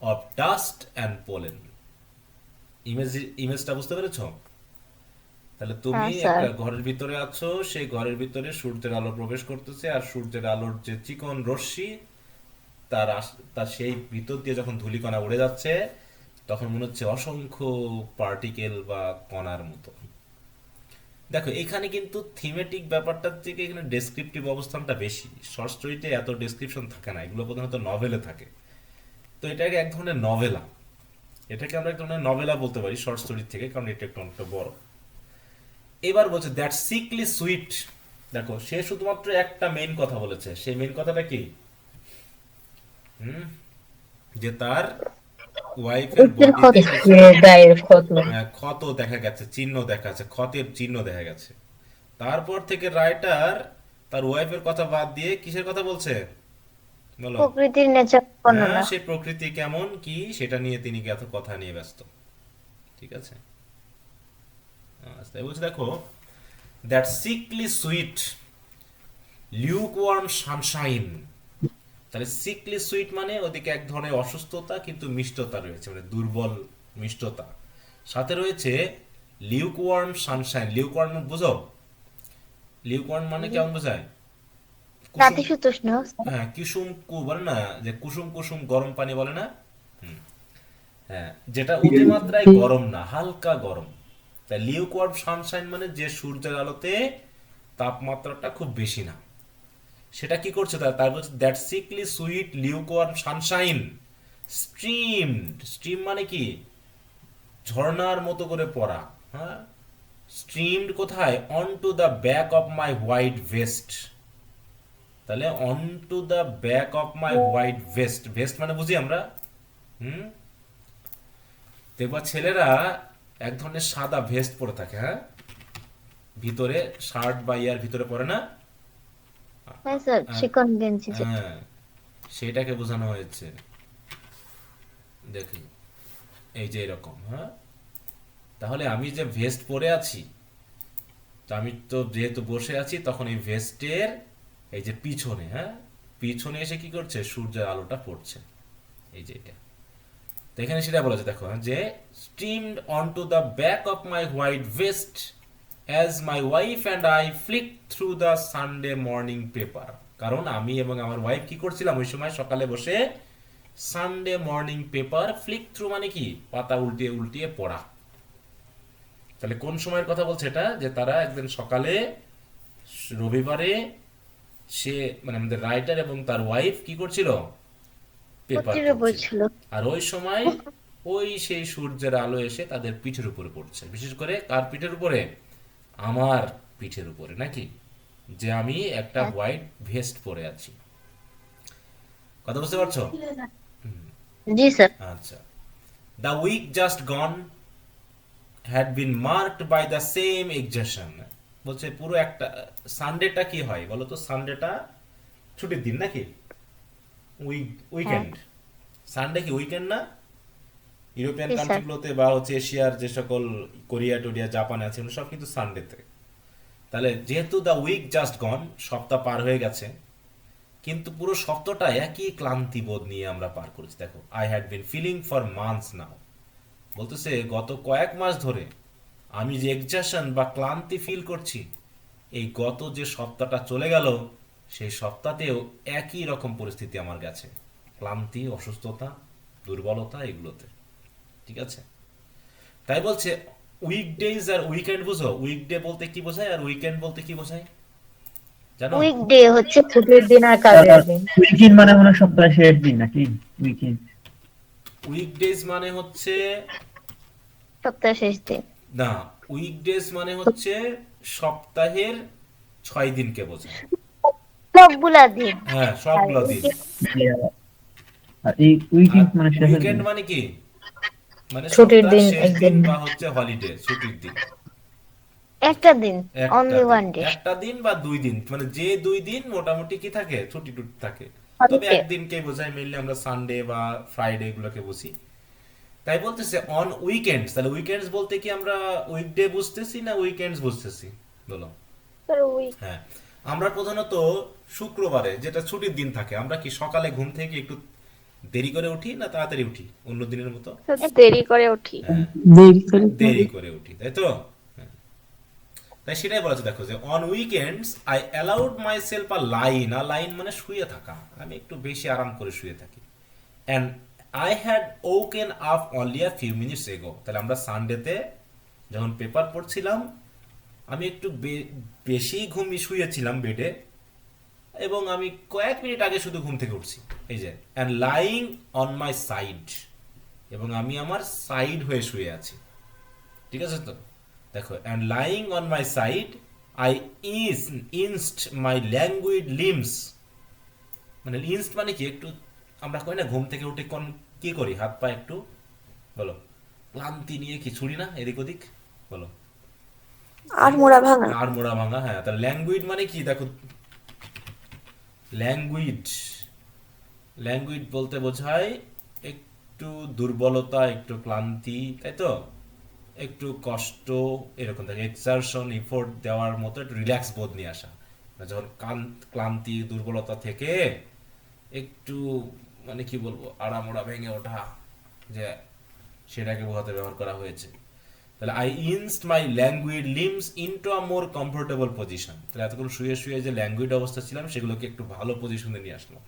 Of dust and pollen. ইমেজটা বুঝতে পেরেছো? তাহলে তুমি হ্যাঁ, স্যার। একটা ঘরের ভিতরে আছো, সেই ঘরের ভিতরে সূর্যের আলো প্রবেশ করতেছে, আর সূর্যের আলোর যে চিকন রশ্মি তার সেই ভিতর দিয়ে যখন ধূলিকণা উড়ে যাচ্ছে, তখন মনে হচ্ছে অসংখ্য পার্টিকেল বা কণার মতো। দেখো এখানে কিন্তু থিমেটিক ব্যাপারটার থেকে এখানে ডেসক্রিপটিভ অবস্থানটা বেশি। শর্ট স্টোরিতে এত ডেসক্রিপশন থাকে না, এগুলো প্রধানত নভেলে থাকে। তো এটাকে এক ধরনের নভেলা, এটাকে আমরা এক ধরনের নভেলা বলতে পারি শর্ট স্টোরির থেকে, কারণ এটা একটু অনেকটা বড়। এবার বলছে দ্যাট সিকলি সুইট। দেখো সে শুধুমাত্র একটা মেইন কথা বলেছে। সেই মেইন কথাটা কি? যে তার ওয়াইফের বডিতে গায়ের ক্ষত। ক্ষত দেখা গেছে, চিহ্ন দেখা যাচ্ছে, ক্ষতের চিহ্ন দেখা গেছে। তারপর থেকে রাইটার তার ওয়াইফের কথা বাদ দিয়ে কিসের কথা বলছে বলো? প্রকৃতির নেচার হ্যাঁ, বর্ণনা। সেই প্রকৃতি কেমন কি সেটা নিয়ে তিনি এত কথা নিয়ে ব্যস্ত। ঠিক আছে, তাই বলছে দেখো that sickly sweet lukewarm Sunshine. তাহলে সিকলি সুইট মানে ওদিকে এক ধরনের অসুস্থতা কিন্তু মিষ্টতা রয়েছে, মানে দুর্বল মিষ্টতা। সাথে রয়েছে লিউকওয়ার্ম সানশাইন। লিউকওয়ার্ম বুঝো? লিউকওয়ার্ম মানে কেমন বোঝায়? কুসুম, নাতিশীতোষ্ণ। হ্যাঁ কুসুম বলে না, যে কুসুম কুসুম গরম পানি বলে না। হ্যাঁ, যেটা অতিমাত্রায় গরম না, হালকা গরম। তাই লিউকওয়ার্ম সানশাইন মানে যে সূর্যের আলোতে তাপমাত্রাটা খুব বেশি না। সেটা কি করছে তার বলছে that sickly sweet lukewarm sunshine streamed, stream মানে কি ঝর্ণার মতো করে পড়া, হ্যাঁ, স্ট্রিমড কোথায়, on to the back of my white vest. তাহলে on to the back of my white vest, vest মানে বুঝি আমরা, হুম, দেখবা ছেলেরা এক ধরনের সাদা ভেস্ট পরে থাকে, হ্যাঁ, ভিতরে শার্ট বা ইয়ার ভিতরে পরে না, হ্যাঁ স্যার, চিকন গেঞ্জি যেটা। হ্যাঁ, সেটাকে বোঝানো হয়েছে। দেখি এই যে এরকম, হ্যাঁ, তাহলে আমি যে ভেস্ট পরে আছি, তো আমি তো যেহেতু বসে আছি তখন এই ভেস্টের এই যে পিছনে, হ্যাঁ, পিছনে এসে কি করছে, সূর্যের আলোটা পড়ছে, এই যে এটা। তো এখানে সেটা বলেছে দেখো, হ্যাঁ, যে streamed on to the back of my white vest as my wife and I flick through the Sunday morning paper. কারণ আমি এবং আমার ওয়াইফ কি করছিলাম ওই সময় সকালে বসে Sunday morning paper, Flick through মানে কি পাতা উল্টিয়ে উল্টিয়ে পড়া। তাহলে কোন সময়ের কথা বলছে এটা, যে তারা একদিন সকালে রবিবারে সে মানে আমাদের রাইটার এবং তার ওয়াইফ কি করছিল, পেপার পত্রিকা পড়ছিল। বইছিল। আর ওই সময় ওই সেই সূর্যের আলো এসে তাদের পিঠের উপরে পড়ছে, বিশেষ করে কার পিঠের উপরে, আমার পিঠের উপরে, নাকি, যে আমি একটা হোয়াইট ভেস্ট পরে আছি। কথা বুঝতে পারছো? জি স্যার। আচ্ছা, the week just gone had been marked by the same exertion। বলছে পুরো একটা সানডেটা কি হয় বলো তো, সানডেটা ছুটির দিন নাকি, উইকেন্ড, সানডে কি উইকেন্ড না? European Yes, sir. কান্ট্রিগুলোতে বা হচ্ছে এশিয়ার যে সকল কোরিয়া টোরিয়া জাপান আছে ওগুলো সব কিন্তু সানডেতে। তাহলে যেহেতু দ্য উইক জাস্ট গন, সপ্তাহ পার হয়ে গেছে, কিন্তু পুরো সপ্তাহটা একই ক্লান্তি বোধ নিয়ে আমরা পার করেছি। দেখো, I had been feeling for months now, বলতেছে গত কয়েক মাস ধরে আমি যে এক্সাশন বা ক্লান্তি ফিল করছি, এই গত যে সপ্তাহটা চলে গেল সেই সপ্তাহতেও একই রকম পরিস্থিতি আমার কাছে, ক্লান্তি, অসুস্থতা, দুর্বলতা এগুলোতে, ঠিক আছে? তাই বলছে উইকডেজ আর উইকেন্ড বুঝো, উইকডে বলতে কি বোঝায় আর উইকেন্ড বলতে কি বোঝায় জানো? উইকডে হচ্ছে ছুটির দিন আর কাজের দিন। উইকেন্ড মানে মনে হয় সপ্তাহের শেষ দিন নাকি? উইকেন্ড উইকডেজ মানে হচ্ছে, সপ্তাহ শেষ দিন। না, উইকডেজ মানে হচ্ছে সপ্তাহের 6 দিনকে বোঝায়, সবগুলা দিন। হ্যাঁ, সবগুলো দিন। আর এই আর উইকেন্ড মানে শেষের দিন। উইকেন্ড মানে কি, মানে ছুটির সপ্তাহের দিন শেষ একদিন। দিন বা হচ্ছে হলিডে, ছুটির দিন, একটা দিন, একটা অনলি দিন, ওয়ান ডে। একটা দিন বা 2 দিন, মানে যে 2 দিন মোটামুটি কি থাকে, ছুটি টুটি থাকে। তবে Holiday। একদিনকে বোঝায় মেইনলি আমরা সানডে বা ফ্রাইডে এগুলোকে বুঝি। তাই বলতেছে অন উইকেন্ডস, তাহলে উইকেন্ডস বলতে কি আমরা উইকডে বুঝতেছি না উইকেন্ডস বুঝতেছি বলো? Sir week. হ্যাঁ, আমরা প্রধানত শুক্রবারে যেটা ছুটির দিন থাকে, আমরা কি সকালে ঘুম থেকে একটু দেরি করে উঠি না তাড়াতাড়ি উঠি অন্য দিনের মতো? স্যার দেরি করে উঠি। হ্যাঁ, দেরি করে দেরি করে উঠি, তাই তো? হ্যাঁ। তাই সেটাই বলেছে দেখো, যে on weekends I allowed my self a line, a line মানে শুয়ে থাকা, আমি একটু বেশি আরাম করে শুয়ে থাকি, and I had woken up only a few minutes এগো। তাহলে আমরা সানডেতে যখন পেপার পড়ছিলাম আমি একটু বেশি শুয়েছিলাম বেডে, এবং আমি কয়েক মিনিট আগে শুধু ঘুম থেকে উঠছি, এই যে, and lying on my side, এবং আমি আমার সাইড হয়ে শুয়ে আছি, ঠিক আছে তো? দেখো, and lying on my side I inched my languid limbs, মানে ইনস্ট মানে কি, একটু আমরা কই না ঘুম থেকে উঠে কি করি, হাত পা একটু বলো, ক্লান্তি নিয়ে কি ছুড়ি না এদিক ওদিক, বলো, আর মোড়া ভাঙা। আর মোড়া ভাঙা, হ্যাঁ। তাহলে ল্যাঙ্গুইড মানে কি, দেখো, ল্যাঙ্গুইড, ল্যাঙ্গুইড বলতে বোঝায় একটু দুর্বলতা, একটু ক্লান্তি, তাই তো, একটু কষ্ট এরকম থাকে, এক্সারশন, এফোর্ট দেওয়ার মতো একটু রিল্যাক্স বোধ নিয়ে আসা, যখন ক্লান্তি দুর্বলতা থেকে একটু মানে কি বলবো আড়ামোড়া ভেঙে ওঠা, যে সেটাকে বোঝাতে ব্যবহার করা হয়েছে। তাহলে I inched my languid limbs into a more comfortable position, তাহলে এতক্ষণ শুয়ে শুয়ে যে ল্যাঙ্গুইড অবস্থা ছিলাম সেগুলোকে একটু ভালো পজিশনে নিয়ে আসলাম।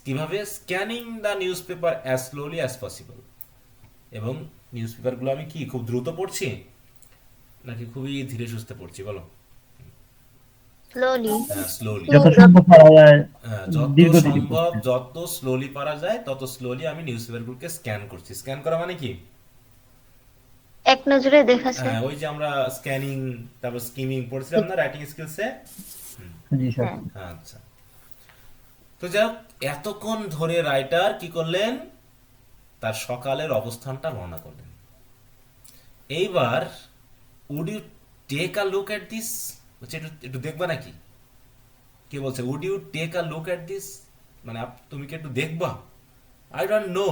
কিভাবে? Scanning the news paper as slowly as possible, এবং নিউজ পেপারগুলো আমি কি খুব দ্রুত পড়ছি নাকি খুবই ধীরে সুস্থে পড়ছি বলো? স্লোলি। হ্যাঁ, স্লোলি। যত সম্ভব পারা যায় যত ধীর গতিতে সম্ভব পড়তে। যত স্লোলি পারা যায় তত স্লোলি আমি নিউজ পেপারগুলোকে স্ক্যান করছি। স্ক্যান করা মানে কি? এক নজরে দেখা যায়। হ্যাঁ, ওই যে আমরা স্ক্যানিং তারপর স্কিমিং পড়ছিলাম না রাইটিং স্কিলসে। জি স্যার। হ্যাঁ। আচ্ছা, তো যাই হোক, এতক্ষণ ধরে রাইটার কি করলেন, তার সকালের অবস্থানটা বর্ণনা করলেন। এইবার would you take a look at this, বলছে একটু একটু দেখবা নাকি? কে বলছে would you take a look at this, মানে তুমি কি একটু দেখবা? I don't know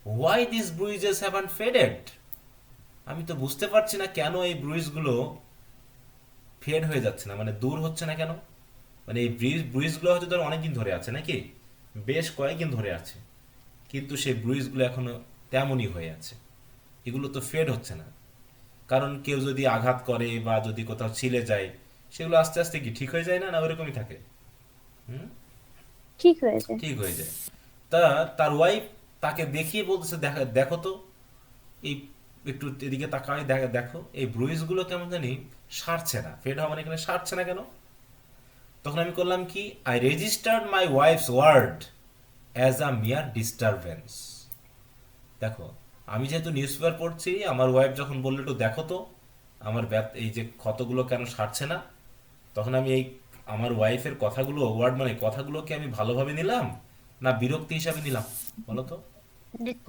why this bruises haven't faded. আমি তো বুঝতে পারছি না কেন এই ব্রুইজগুলো ফেড হয়ে যাচ্ছে না, মানে দূর হচ্ছে না কেন। মানে এই ব্রুইজগুলো হয়তো ধর অনেকদিন ধরে আছে নাকি, বেশ কয়েকদিন ধরে আছে, কিন্তু সেই ব্রুইজগুলো এখনো তেমনই হয়ে আছে, এগুলো তো ফেড হচ্ছে না। কারণ কেউ যদি আঘাত করে বা যদি কোথাও ছিলে যায়, সেগুলো আস্তে আস্তে কি ঠিক হয়ে যায় না, না ওরকমই থাকে? হুম, ঠিক হয়ে যায়। ঠিক হয়ে যায়। তা তার ওয়াইফ তাকে দেখিয়ে বলতেছে, দেখো দেখো তো, এই একটু এদিকে তাকায় দেখো এই ব্রুইজগুলো কেমন জানি সারছে না, ফেড হওয়া মানে এখানে সারছে না কেন? তখন আমি করলাম কি, I registered my wife's word as a mere disturbance. দেখো, আমি যেহেতু নিউজ পেপার পড়ছি, আমার ওয়াইফ যখন বললো একটু দেখো তো আমার এই যে ক্ষতগুলো কেন সারছে না, তখন আমি এই আমার ওয়াইফের কথাগুলো, ওয়ার্ড মানে কথাগুলোকে আমি ভালোভাবে নিলাম না বিরক্তি হিসাবে নিলাম বলো তো?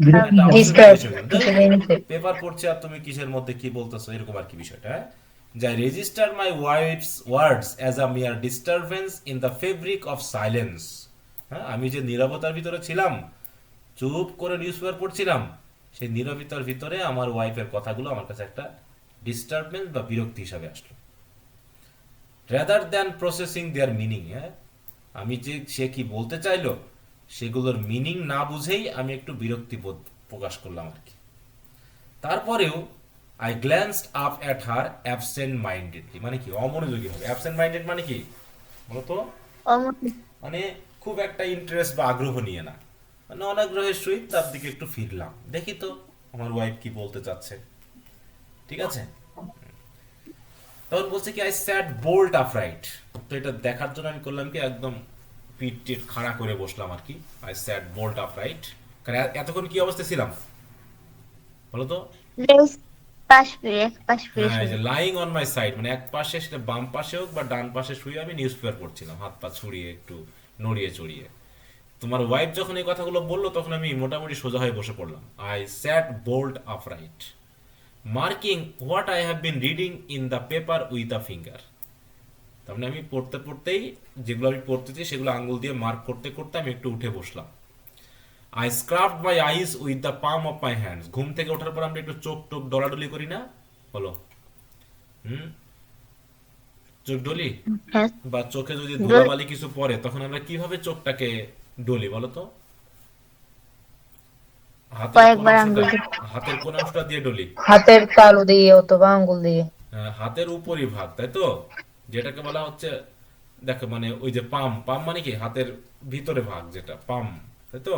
বিরক্তি এটা হিসাবে। অসুবিধার ডিস্টার্ব বিষয় কিন্তু হিসেবে নিতে। পেপার পড়ছে আর তুমি কিসের মধ্যে কি বলতেছো, এরকম আর কি বিষয়টা। হ্যাঁ, যে register my wife's words as a mere disturbance in the fabric of silence. হ্যাঁ, আমি যে নীরবতার ভিতরে ছিলাম, চুপ করে নিউজ পেপার পড়ছিলাম, সেই নীরবতার ভিতরে আমার ওয়াইফের কথাগুলো আমার কাছে একটা ডিস্টারবেন্স বা বিরক্তি হিসাবে আসলো, rather than processing their meaning. হ্যাঁ, আমি যে সে কি বলতে চাইলো সেগুলোর মিনিং না বুঝেই আমি একটু বিরক্তি বোধ প্রকাশ করলাম আর কি। তারপরেও I glanced up at her absent mindedly, মানে কি অমনোযোগী হবে। অ্যাবসেন্ট মাইন্ডেড মানে কি বলতো? মানে খুব একটা ইন্টারেস্ট বা আগ্রহ নিয়ে না, মানে অনাগ্রহের সহিত তার দিকে একটু ফিরলাম, দেখি তো আমার ওয়াইফ কি বলতে চাচ্ছে। ঠিক আছে, তখন বলছে কি আই স্যাট বোল্ট আপরাইট। তো এটা দেখার জন্য আমি করলাম কি, একদম পিঠ টিট খাড়া করে বসলাম আর কি। আই স্যাট বোল্ট আপরাইট, কারণ এতক্ষণ কি অবস্থায় ছিলাম বলো তো? লেজ পাশ ফিরে, এক পাশ ফিরে হ্যাঁ, এই যে শুয়ে। লাইং অন মাই সাইড, মানে এক পাশে, সেটা বাম পাশে হোক বা ডান পাশে শুয়ে আমি নিউজ পেপার পড়ছিলাম, হাত পা ছড়িয়ে একটু নড়িয়ে চড়িয়ে। তোমার ওয়াইফ যখন এই কথাগুলো বললো তখন আমি মোটামুটি সোজা হয়ে বসে পড়লাম। I sat bolt upright, marking what I have been reading in the paper with a finger. তার মানে আমি পড়তে পড়তেই যেগুলো আমি পড়তেছি সেগুলো আঙ্গুল দিয়ে মার্ক করতে করতে আমি একটু উঠে বসলাম। I scrubbed my eyes with the palm of my hands. ঘুম থেকে ওঠার পর আমরা একটু চোখ টোক ডলাডলি করি না, বলো? হুম, চোখ ডলি, হ্যাঁ, বা চোখে যদি ধুলাবালি কিছু পড়ে তখন আমরা কিভাবে চোখটাকে ডলি বলো তো? হাতের কোন কয়েকবার অংশটা, আঙ্গুল দিয়ে। হাতের কোন অংশটা দিয়ে ডলি? হাতের তালু দিয়ে অথবা আঙ্গুল দিয়ে। হাতের উপরিভাগ, তাই তো, যেটাকে বলা হচ্ছে, দেখো মানে ওই যে পাম, পাম মানে কি হাতের ভিতরে ভাগ, যেটা পাম, তাই তো?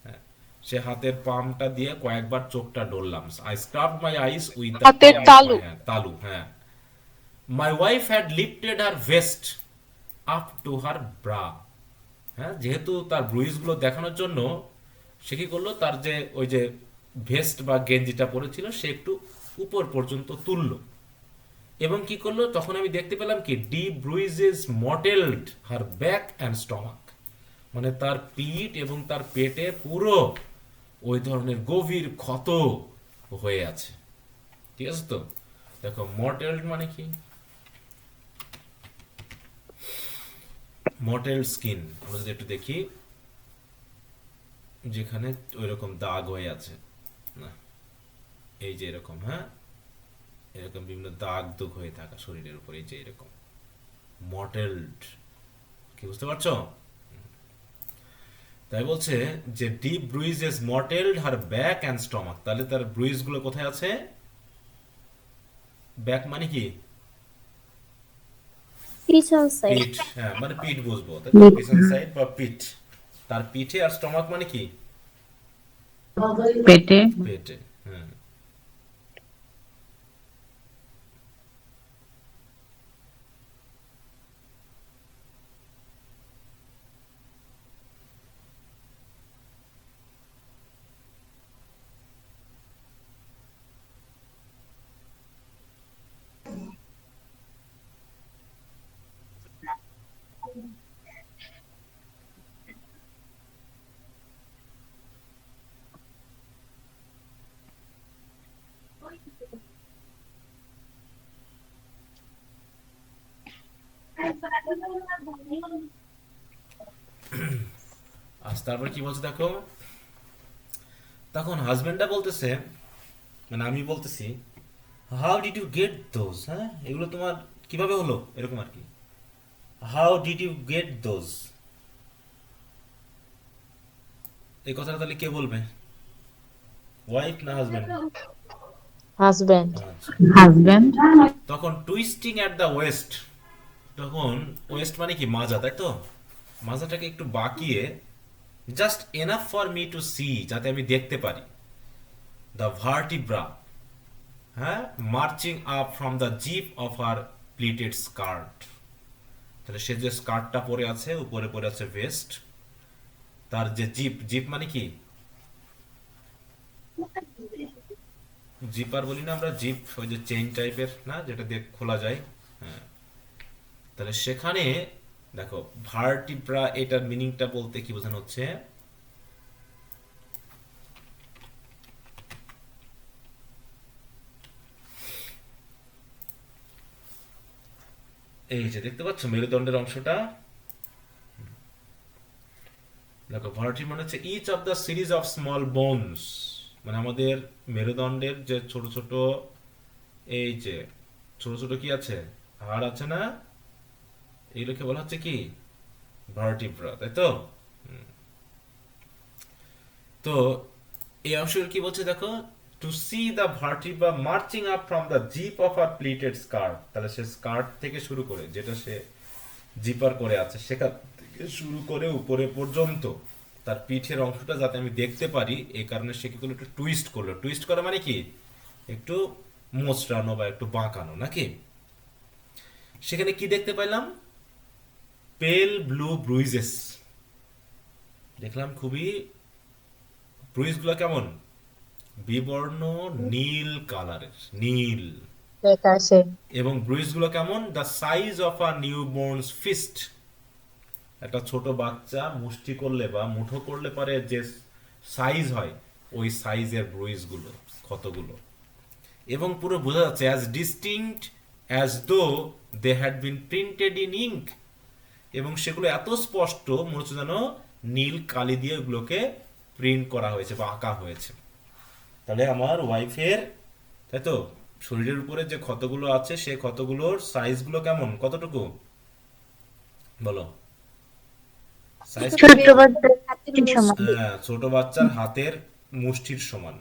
হ্যাঁ, সে হাতের পামটা দিয়ে কয়েকবার চোখটা ডললাম। I scrub my eyes with the হাতের পাম অফ তালু। মাই হ্যান্ড, তালু। হ্যাঁ, my wife had lifted her vest up to her bra. হ্যাঁ, যেহেতু তার ব্রুইজগুলো দেখানোর জন্য সে কি করলো, তার যে ওই যে ভেস্ট বা গেঞ্জিটা পরেছিল সে একটু উপর পর্যন্ত তুললো, এবং কি করলো তখন আমি দেখতে পেলাম কি, deep bruises mottled her back and stomach, মানে তার পিঠ এবং তার পেটে পুরো ওই ধরনের গভীর ক্ষত হয়ে আছে। ঠিক আছে তো? দেখো মটেলড মানে কি, মটেলড স্কিন আমরা যদি একটু দেখি, যেখানে ওই রকম দাগ হয়ে আছে না, এই যে এরকম, হ্যাঁ, এরকম বিভিন্ন দাগ দুগ হয়ে থাকা শরীরের উপর, এই যে এরকম মটেলড, কি বুঝতে পারছো? তাই বলছে যে deep bruises mottled her back and stomach, তাহলে তার ব্রুইজ গুলো কোথায় আছে? ব্যাক মানে কি? পিছন সাইড। পিঠ, হ্যাঁ, মানে পিঠ বুঝবো, তাই তো, পিছন সাইড বা পিঠ। তার পিঠে, আর স্টমাক মানে কি? পেটে। পেটে। হ্যাঁ, আজ তারপর কি বলছে দেখো, তখন হাজবেন্ডটা বলতেছে, মানে আমি বলতেছি, how did you get those, হ্যাঁ এগুলো তোমার কিভাবে হলো, এরকম আর কি। How did you get those, এই কথাটা তাহলে কে বলবে, ওয়াইফ না হাজবেন্ড? হাজবেন্ড। আচ্ছা, হাজব্যান্ড। তখন টুইস্টিং অ্যাট দ্য ওয়েস্ট, তখন ওয়েস্ট মানে কি মাজা, তাই তো, মাজাটাকে একটু বাঁকিয়ে, just enough for me to see, যাতে আমি দেখতে পারি, দ্য ভার্টিব্রা, হ্যাঁ, marching up from the zip of her pleated skirt, তাহলে সে যে স্কার্টটা পরে আছে, উপরে পরে আছে ভেস্ট, তার যে জিপ, জিপ মানে কি, জিপার বলি না আমরা, জিপ ওই যে চেইন টাইপের না, যেটা দিয়ে খোলা যায়, হ্যাঁ, তাহলে সেখানে দেখো ভার্টিব্রা, এটার মিনিংটা বলতে কি বোঝানো হচ্ছে, এই যে দেখতে পাচ্ছ মেরুদণ্ডের অংশটা, দেখো ভার্টি মানে হচ্ছে each of the series of small bones, মানে আমাদের মেরুদণ্ডের যে ছোট ছোট, এই যে ছোট ছোট কি আছে, হাড় আছে না, এইগুলোকে বলা হচ্ছে কি ভার্টিব্রা, তাই তো। তো এই অংশের কি বলছে দেখো, to see the vertebra marching up from the zip of her pleated skirt, তাহলে সে স্কার্ট থেকে শুরু করে, যেটা সে জিপার করে আছে, সেখান থেকে শুরু করে উপরে পর্যন্ত তার পিঠের অংশটা যাতে আমি দেখতে পারি, এই কারণে সে কি করলো, একটু টুইস্ট করলো। টুইস্ট করা মানে কি, একটু মোচড়ানো বা একটু বাঁকানো নাকি। সেখানে কি দেখতে পাইলাম, পেল ব্লু ব্রুইজেস দেখলাম, খুবই ব্রুইজগুলো কেমন, বিবর্ণ নীল কালারের, নীল, ফ্যাকাশে। এবং ব্রুইজগুলো কেমন, the size of a newborn's fist, একটা ছোট বাচ্চা মুষ্টি করলে বা মুঠো করলে পারে যে সাইজ হয়, ওই সাইজের ব্রুইজগুলো, ক্ষতগুলো, এবং পুরো বোঝা যাচ্ছে as distinct as though they had been printed in ink, এবং সেগুলো এত স্পষ্ট মনে হচ্ছে যেন নীল কালি দিয়ে ওগুলোকে প্রিন্ট করা হয়েছে বা আঁকা হয়েছে। তাহলে আমার ওয়াইফের, তাই তো, শরীরের উপরে যে ক্ষতগুলো আছে, সেই ক্ষতগুলোর সাইজগুলো কেমন, কতটুকু বলো, সাইজ ছোট বাচ্চার হাতের সমান। ছোট বাচ্চার হাতের মুষ্টির সমান,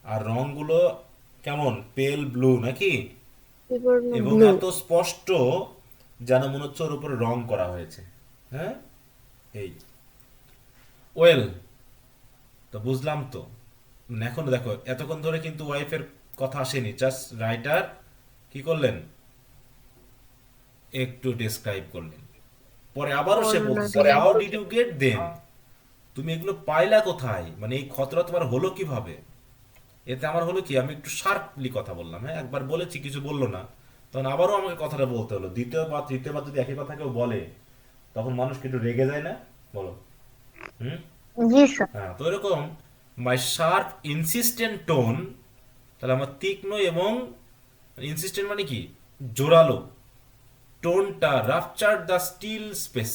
আর রংগুলো কেমন, পেল ব্লু নাকি, বিবর্ণ এবং ব্লু। এত স্পষ্ট যেন মনে হচ্ছে ওর উপরে রং করা হয়েছে, হ্যাঁ, এই ওয়েল, তো বুঝলাম তো। এখন দেখো এতক্ষণ ধরে কিন্তু ওয়াইফের কথা আসেনি, জাস্ট রাইটার কি করলেন, একটু ডেসক্রাইব করলেন, পরে আবারও সে বলছে, how did you get them, তুমি এগুলো পাইলা কোথায়, মানে এই ক্ষতটা তোমার হলো কিভাবে। এতে আমার হলো কি, আমি একটু শার্পলি কথা বললাম, হ্যাঁ, একবার বলেছি কিছু বললো না, তখন আবারও আমাকে কথাটা বলতে হলো, দ্বিতীয় বা তৃতীয়বার যদি একই কথা কেউ বলে, তখন মানুষ কি একটু রেগে যায় না, বলো। হুম, জি স্যার। হ্যাঁ, তো এরকম মাই শার্প ইনসিস্টেন্ট টোন, তাহলে আমার তীক্ষ্ণ এবং ইনসিস্টেন্ট মানে কি, জোরালো, টোনটা রাপচার দ্য স্টিল স্পেস,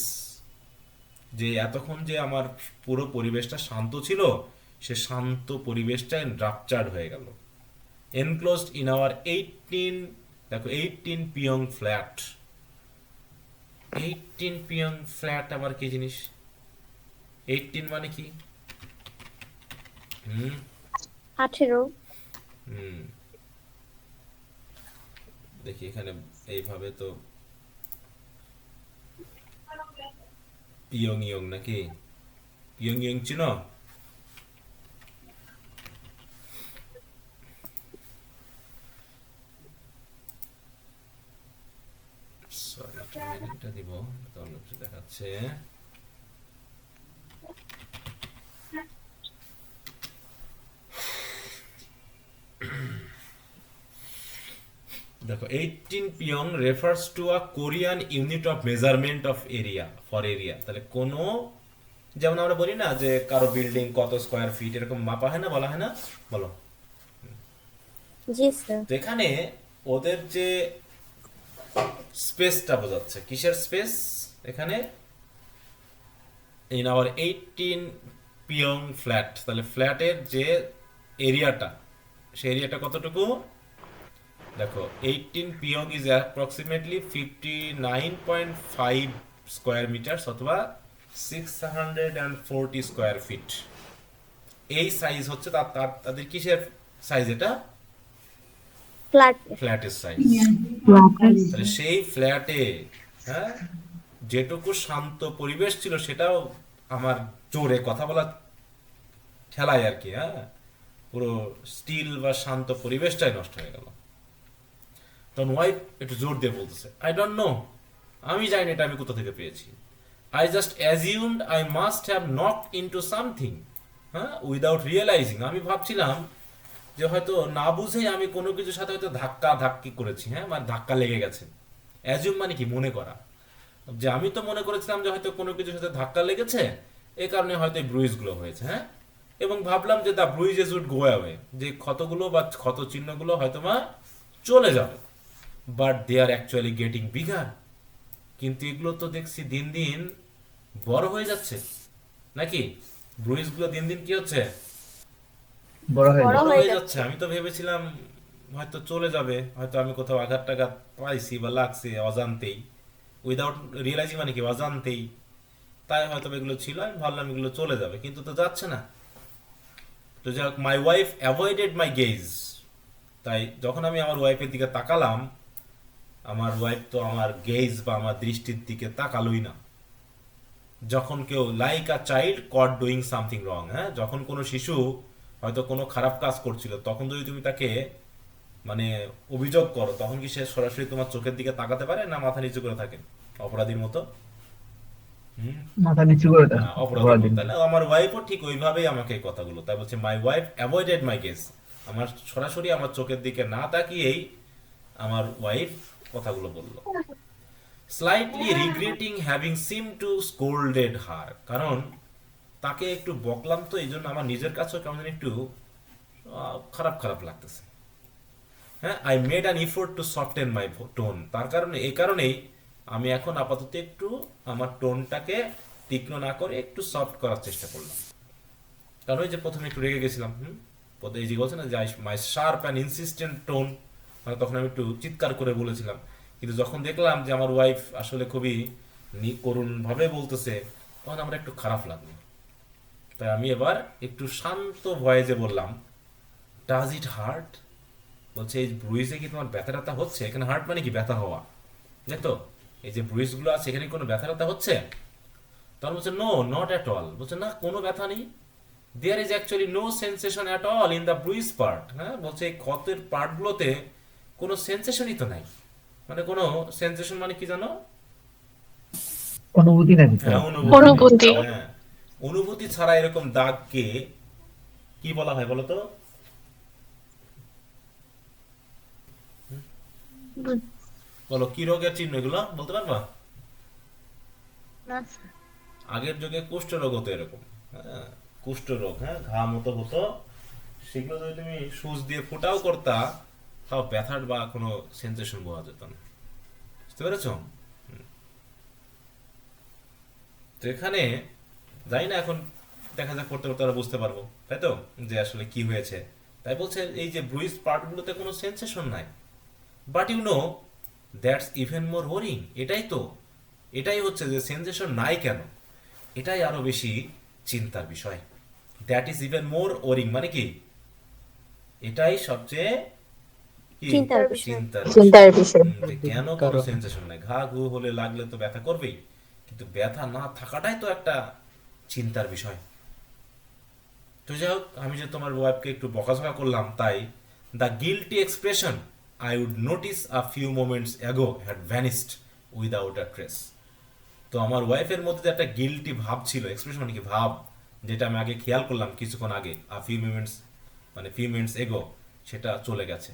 যে এতক্ষণ যে আমার পুরো পরিবেশটা শান্ত ছিল, সে শান্ত পরিবেশটা রাপচার্ড হয়ে গেল। এনক্লোজড ইন আওয়ার 18, দেখো 18 পিয়ং ফ্ল্যাট, 18 পিয়ং ফ্ল্যাট আবার কি জিনিস, 18 মানে কি, হুম 18। হুম, দেখি এখানে এইভাবে তো পিয়ং ইয়ং নাকি, পিয়ং ইয়ং চিনো, সরি এটা দিব, তাহলে একটু দেখাচ্ছে, দেখো 18 pyeong refers to a Korean unit of measurement of area, for area, তাহলে কোনো, যেমন আমরা বলি না যে কারো বিল্ডিং কত স্কয়ার ফিট, এরকম মাপা হয় না, বলা হয় না, বলো। জি স্যার। তো এখানে ওদের যে স্পেসটা বোঝাচ্ছে। কিসের স্পেস এখানে? ইন আওয়ার 18 পিয়ং ফ্ল্যাট, তাহলে ফ্ল্যাটের যে এরিয়াটা, সেই এরিয়াটা কতটুকু? দেখো 18 পিয়ং ইজ অ্যাপ্রক্সিমেটলি 59.5 স্কোয়ার মিটার অথবা 640 স্কোয়ার ফিট। এই সাইজ হচ্ছে তাদের কিসের সাইজ? এটা ফ্ল্যাট। ফ্ল্যাটের সাইজ। Flatters. তাহলে সেই ফ্ল্যাটে, হ্যাঁ, যেটুকু শান্ত পরিবেশ ছিল সেটাও আমার জোরে কথা বলা ঠেলায় আর কি, হ্যাঁ, পুরো স্টিল বা শান্ত পরিবেশটাই নষ্ট হয়ে গেল। তখন ওয়াইফ একটু জোর দিয়ে বলতেছে, আই ডোন্ট নো, আমি জানি না এটা আমি কোথা থেকে পেয়েছি। I just assumed I must have knocked into something, হ্যাঁ, উইদাউট রিয়েলাইজিং। আমি ভাবছিলাম যে হয়তো না বুঝেই আমি কোনো কিছুর সাথে হয়তো ধাক্কি করেছি, হ্যাঁ, মানে ধাক্কা লেগে গেছে। অ্যাজিউম মানে কি? মনে করা। যে আমি তো মনে করেছিলাম যে হয়তো কোনো কিছুর সাথে ধাক্কা লেগেছে, এই কারণে হয়তো এই ব্রুইজগুলো হয়েছে, হ্যাঁ, এবং ভাবলাম যে the bruises would go away, যে ক্ষতগুলো বা ক্ষত চিহ্নগুলো হয়তো বা চলে যাবে। But they are actually getting bigger, কিন্তু এগুলো তো দেখছি দিন দিন বড় হয়ে যাচ্ছে, নাকি? ব্রুইজগুলো দিন দিন কি হচ্ছে? বড় হয়ে বড় যায়। বড় হয়ে হয়ে যাচ্ছে। আমি তো ভেবেছিলাম হয়তো চলে যাবে, হয়তো আমি কোথাও আঘাত টাঘাত পাইছি বা লাগছে অজান্তেই, উইদাউট রিয়েলাইজিং মানে কি অজান্তেই, তাই হয়তো এগুলো ছিল, আমি ভাবলাম এগুলো চলে যাবে, কিন্তু তো যাচ্ছে না। তো যাই হোক, my wife avoided my gauge, তাই যখন আমি আমার ওয়াইফের দিকে তাকালাম, আমার ওয়াইফ তো আমার গেজ বা আমার দৃষ্টির দিকে তাকালোই না। যখন কেউ like a child caught doing something wrong, হ্যাঁ, যখন কোনো শিশু হয়তো কোনো খারাপ কাজ করছিল, তখন যদি তুমি তাকে মানে অভিযোগ করো, তখন কি সে সরাসরি তোমার চোখের দিকে তাকাতে পারে, না মাথা নিচু করে থাকে অপরাধীর মতো? হুম, মাথা নিচু করে দেয় হ্যাঁ, অপরাধীর অপরাধী। মতো। তাহলে আমার ওয়াইফও ঠিক ওইভাবেই আমাকে এই কথাগুলো, তাই বলছে my wife avoided my gauge, আমার সরাসরি আমার চোখের দিকে না তাকিয়েই আমার ওয়াইফ কথাগুলো বলল। Slightly regretting having seem to scolded হার, কারণ তাকে একটু বকলাম তো, এই জন্য আমার নিজের কাছেও কেমন যেন একটু খারাপ খারাপ লাগতেছে। হ্যাঁ, I made an effort to soften my tone, তার কারণে এই কারণেই আমি এখন আপাতত একটু আমার টোনটাকে তীক্ষ্ণ না করে একটু সফট করার চেষ্টা করলাম। কারণ ওই যে প্রথমে একটু রেগে গেছিলাম, এই যে বলছে না যে মাই শার্প অ্যান্ড ইনসিস্টেন্ট টোন, মানে তখন আমি একটু চিৎকার করে বলেছিলাম। কিন্তু যখন দেখলাম যে আমার ওয়াইফ আসলে খুবই করুণ ভাবে বলতেছে, তখন আমার একটু খারাপ লাগলো। তাই আমি এবার একটু শান্ত ভয়েসে বললাম, ডাজ ইট হার্ট? বলছে এই ব্রুইজে কি তোমার ব্যথা ট্যাথা হচ্ছে? এখানে হার্ট মানে কি ব্যথা হওয়া, তাই তো? এই যে ব্রুইজগুলো আছে এখানে কোনো ব্যথা ট্যাথা হচ্ছে? তখন বলছে নো নট অ্যাট অল, বলছে না কোনো ব্যথা নেই। There is actually no sensation at all in the bruise part, হ্যাঁ, বলছে এই ক্ষতের পার্টগুলোতে কোনো সেন্সেশনই তো নাই। মানে কোনো সেন্সেশন মানে কি জানো? অনুভূতি নাকি? হ্যাঁ, অনুভূতি। হ্যাঁ, অনুভূতি ছাড়া এরকম দাগকে কি বলা হয় বলো তো? বলো কি রোগের চিহ্ন এগুলো বলতে পারবা? আগের যুগে কুষ্ঠরোগ হতো এরকম, হ্যাঁ, কুষ্ঠরোগ, হ্যাঁ, ঘা মতো হতো, সেগুলো যদি তুমি সুচ দিয়ে ফোঁটাও করতা, তাও ব্যথার বা কোনো সেন্সেশন পাওয়া যেত না। বুঝতে পেরেছ? তো এখানে যাই না, এখন দেখা যাক করতে করতে আমরা বুঝতে পারবো, তাই তো, যে আসলে কি হয়েছে। তাই বলছে এই যে ব্রুইজ পার্টগুলোতে কোনো সেন্সেশন নাই, but you know that's even more boring, এটাই হচ্ছে যে সেন্সেশন নাই কেন, এটাই আরো বেশি চিন্তার বিষয়। That is even more worrying মানে কি, এটাই সবচেয়ে কি চিন্তার বিষয়। চিন্তার বিষয়। যে কেন কোনো সেন্সেশন নাই। ঘা ঘু হলে লাগলে তো ব্যথা করবেই, কিন্তু ব্যথা না থাকাটাই তো একটা চিন্তার বিষয়। তো যাই হোক, আমি যে তোমার ওয়াইফকে একটু বকাঝকা করলাম, তাই the guilty expression I would notice a few moments ago had vanished without a trace. তো আমার ওয়াইফের মধ্যে যে একটা গিল্টি ভাব ছিল, এক্সপ্রেশন মানে কি ভাব, যেটা আমি আগে খেয়াল করলাম কিছুক্ষণ আগে, আ ফিউ মিনিটস মানে ফিউ মিনিটস এগো, সেটা চলে গেছে,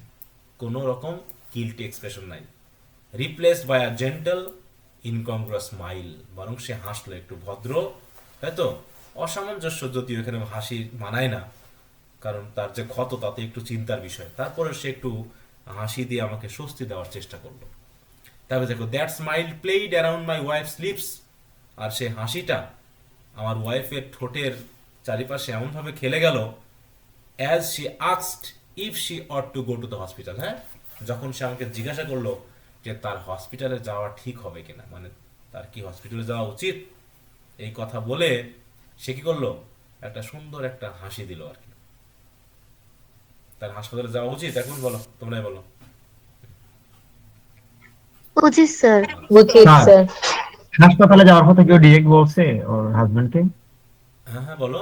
কোনো রকম গিল্টি এক্সপ্রেশন নাই। Replaced by a gentle incongruous smile, বরং সে হাসলো একটু ভদ্র, তাই তো, অসামঞ্জস্য, যদিও এখানে হাসি মানায় না, কারণ তার যে ক্ষত তাতে একটু চিন্তার বিষয়, তারপরে সে একটু হাসি দিয়ে আমাকে স্বস্তি দেওয়ার চেষ্টা করলো। তারপরে দেখো that smile played around my wife's lips, আর সেই হাসিটা আমার ওয়াইফের ঠোঁটের চারিপাশে এমনভাবে খেলে গেল, as she asked if she ought to go to the hospital. হ্যাঁ, যখন সে আমাকে জিজ্ঞাসা করলো যে তার হসপিটালে যাওয়া ঠিক হবে কিনা, মানে তার কি হসপিটালে যাওয়া উচিত, এই কথা বলে সে কি করলো, একটা সুন্দর একটা হাসি দিল আর কি। তার হাসপাতালে যাওয়া উচিত, এখন বলো, তোমরাই বলো। উচিত স্যার। উচিত স্যার স্যার। হাসপাতালে যাওয়ার কথা কেউ ডিরেক্ট বলছে ওর হাজবেন্ডকে? হ্যাঁ হ্যাঁ বলো।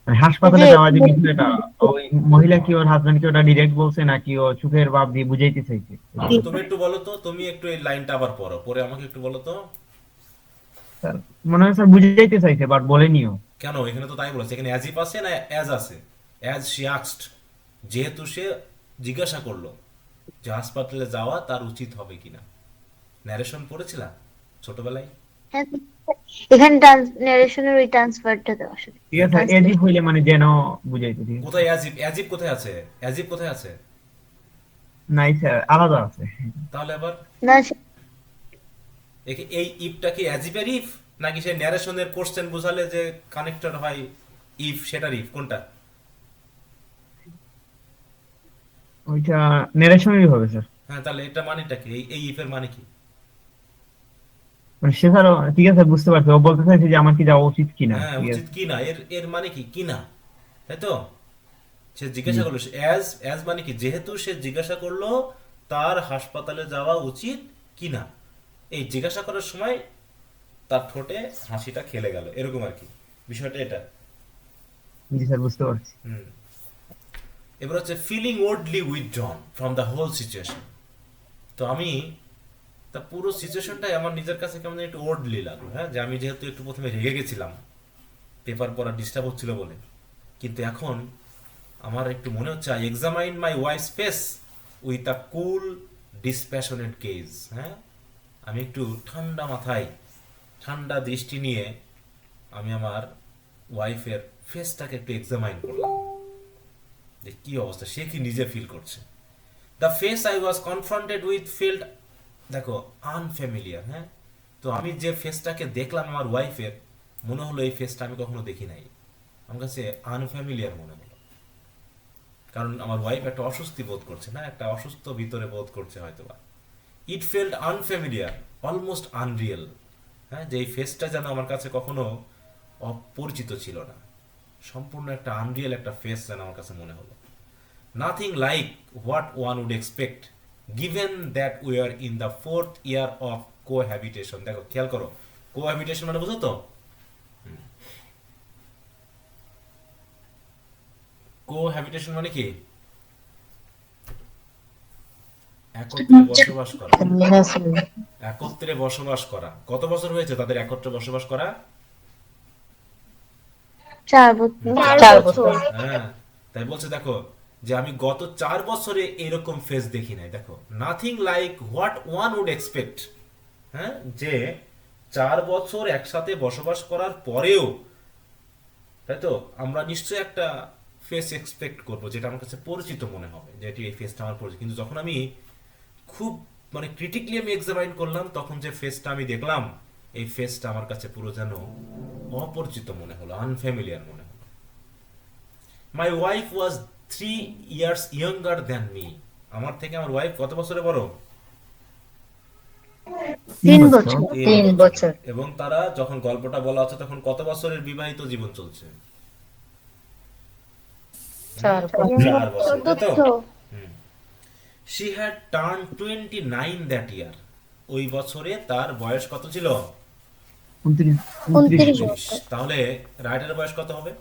হাসপাতালে যে যাওয়ার যে বিষয়টা, ওই মহিলা কি ওর হাজবেন্ডকে ওটা ডিরেক্ট বলছে নাকি ও চোখের ভাব দিয়ে বুঝাইতে চাইছে? তুমি একটু বলো তো, তুমি একটু এই লাইনটা আবার পড়ো, পরে আমাকে একটু বলো তো। স্যার মনে হয় স্যার বুঝাইতে চাইছে বাট বলেনিও। কেন, এখানে তো তাই বলেছে, এখানে অ্যাজ ইফ আছে না অ্যাজ আছে? অ্যাজ শি আস্কড, যেহেতু সে জিজ্ঞাসা করলো যে হাসপাতালে যাওয়া তার উচিত হবে কিনা। ন্যারেশন পড়েছিলা ছোটবেলায়? হ্যাঁ, এখানে ন্যারেশনের ওই ট্রান্সফারটা দেওয়া আসলে ঠিক আছে, এজি হইলে মানে যেন বুঝাইতে ঠিক আছে। কোথায় অ্যাজ ইফ, অ্যাজ ইফ কোথায় আছে, অ্যাজ ইফ কোথায় আছে? নাই স্যার, আলাদা আছে। তাহলে আবার না একে এই ইফটা কি অ্যাজ ইফ এর ইফ, নাকি সে ন্যারেশনের কোশ্চেন বোঝালে যে কানেক্টেড হয় ইফ, সেটার ইফ কোনটা? ওইটা নেরেশনেরই হবে স্যার। হ্যাঁ, তাহলে এটা মানেটা কি, এই এই ইফের মানে কি? মানে সে স্যার ঠিক আছে বুঝতে পারছি, ও বলতে চাইছে যে আমার কি যাওয়া উচিত কিনা। হ্যাঁ, ঠিক উচিত আছে কি না, এর এর মানে কি, কি না, তাই তো? সে জি। জিজ্ঞাসা করলো, অ্যাজ অ্যাজ মানে কি, যেহেতু সে জিজ্ঞাসা করলো তার হাসপাতালে যাওয়া উচিত কি না, এই জিজ্ঞাসা করার সময় তার ঠোঁটে হাসিটা খেলে গেল, এরকম আর কি বিষয়টা এটা। জি স্যার বুঝতে পারছি। হুম। এবার হচ্ছে feeling weirdly withdrawn from the whole situation. তো আমি তা পুরো সিচুয়েশনটাই আমার নিজের কাছে কেমন যেন একটু ওয়ার্ডলি লাগলো। হ্যাঁ, যে আমি যেহেতু একটু প্রথমে রেগে গেছিলাম পেপার পড়া ডিস্টার্ব হচ্ছিল বলে, কিন্তু এখন আমার একটু মনে হচ্ছে I examine my wife's face with a cool dispassionate gaze. হ্যাঁ, আমি একটু ঠান্ডা মাথায় ঠান্ডা দৃষ্টি নিয়ে আমি আমার ওয়াইফের ফেসটাকে একটু এক্সামাইন করলাম, যে কি অবস্থা, সে কি নিজে ফিল করছে। The face I was confronted with field, দেখো আনফ্যামিলিয়ার। হ্যাঁ, তো আমি যে ফেসটাকে দেখলাম আমার ওয়াইফের, মনে হলো এই ফেসটা আমি কখনো দেখি নাই, আমার কাছে আনফ্যামিলিয়ার মনে হলো। কারণ আমার ওয়াইফ একটা অস্বস্তি বোধ করছে, না একটা অসুস্থ ভিতরে বোধ করছে হয়তো বা। ইট ফেল্ড আনফ্যামিলিয়ার, অলমোস্ট আনরিয়েল। হ্যাঁ, যে এই ফেসটা যেন আমার কাছে কখনো অপরিচিত ছিল না, সম্পূর্ণ একটা আনরিয়েল একটা ফেস যেন আমার কাছে মনে হলো। Nothing like what one would expect given that we are in the 4th year of cohabitation. দেখো খেয়াল করো, কোহ্যাবিটেশন মানে বুঝো তো? কোহ্যাবিটেশন মানে কি? একত্রে বসবাস করা। হ্যাঁ স্যার। একত্রে বসবাস করা। কত বছর হয়েছে তাদের একত্রে বসবাস করা? 4 বছর। 4 বছর। হ্যাঁ, তাই বলছে দেখো যে আমি গত 4 বছরে এরকম ফেস দেখি নাই। দেখো nothing like what one would expect. হ্যাঁ, যে 4 বছর একসাথে বসবাস করার পরেও, তাই তো, আমরা নিশ্চয়ই একটা ফেস এক্সপেক্ট করবো যেটা আমার কাছে পরিচিত মনে হবে, যে এটি এই ফেসটা আমার পরিচিত। কিন্তু যখন আমি খুব মানে ক্রিটিক্যালি আমি এক্সামাইন করলাম, তখন যে ফেসটা আমি দেখলাম, এই ফেসটা আমার কাছে পুরো যেন অপরিচিত মনে হলো, আনফ্যামিলিয়ার মনে হলো। My wife was 3 years younger than me. আমার থেকে আমার ওয়াইফ কত বছরে বড়? 3 বছর। 3 বছর। এবং তারা যখন গল্পটা বলা হচ্ছে তখন কত বছরের বিবাহিত জীবন চলছে? 4 বছর। 4 বছর, তাই তো? চতুর্থ। She had turn 29 that year. ওই বছরে তার বয়স কত ছিল? 29 29 29। তাহলে রাইটারের বয়স কত হবে?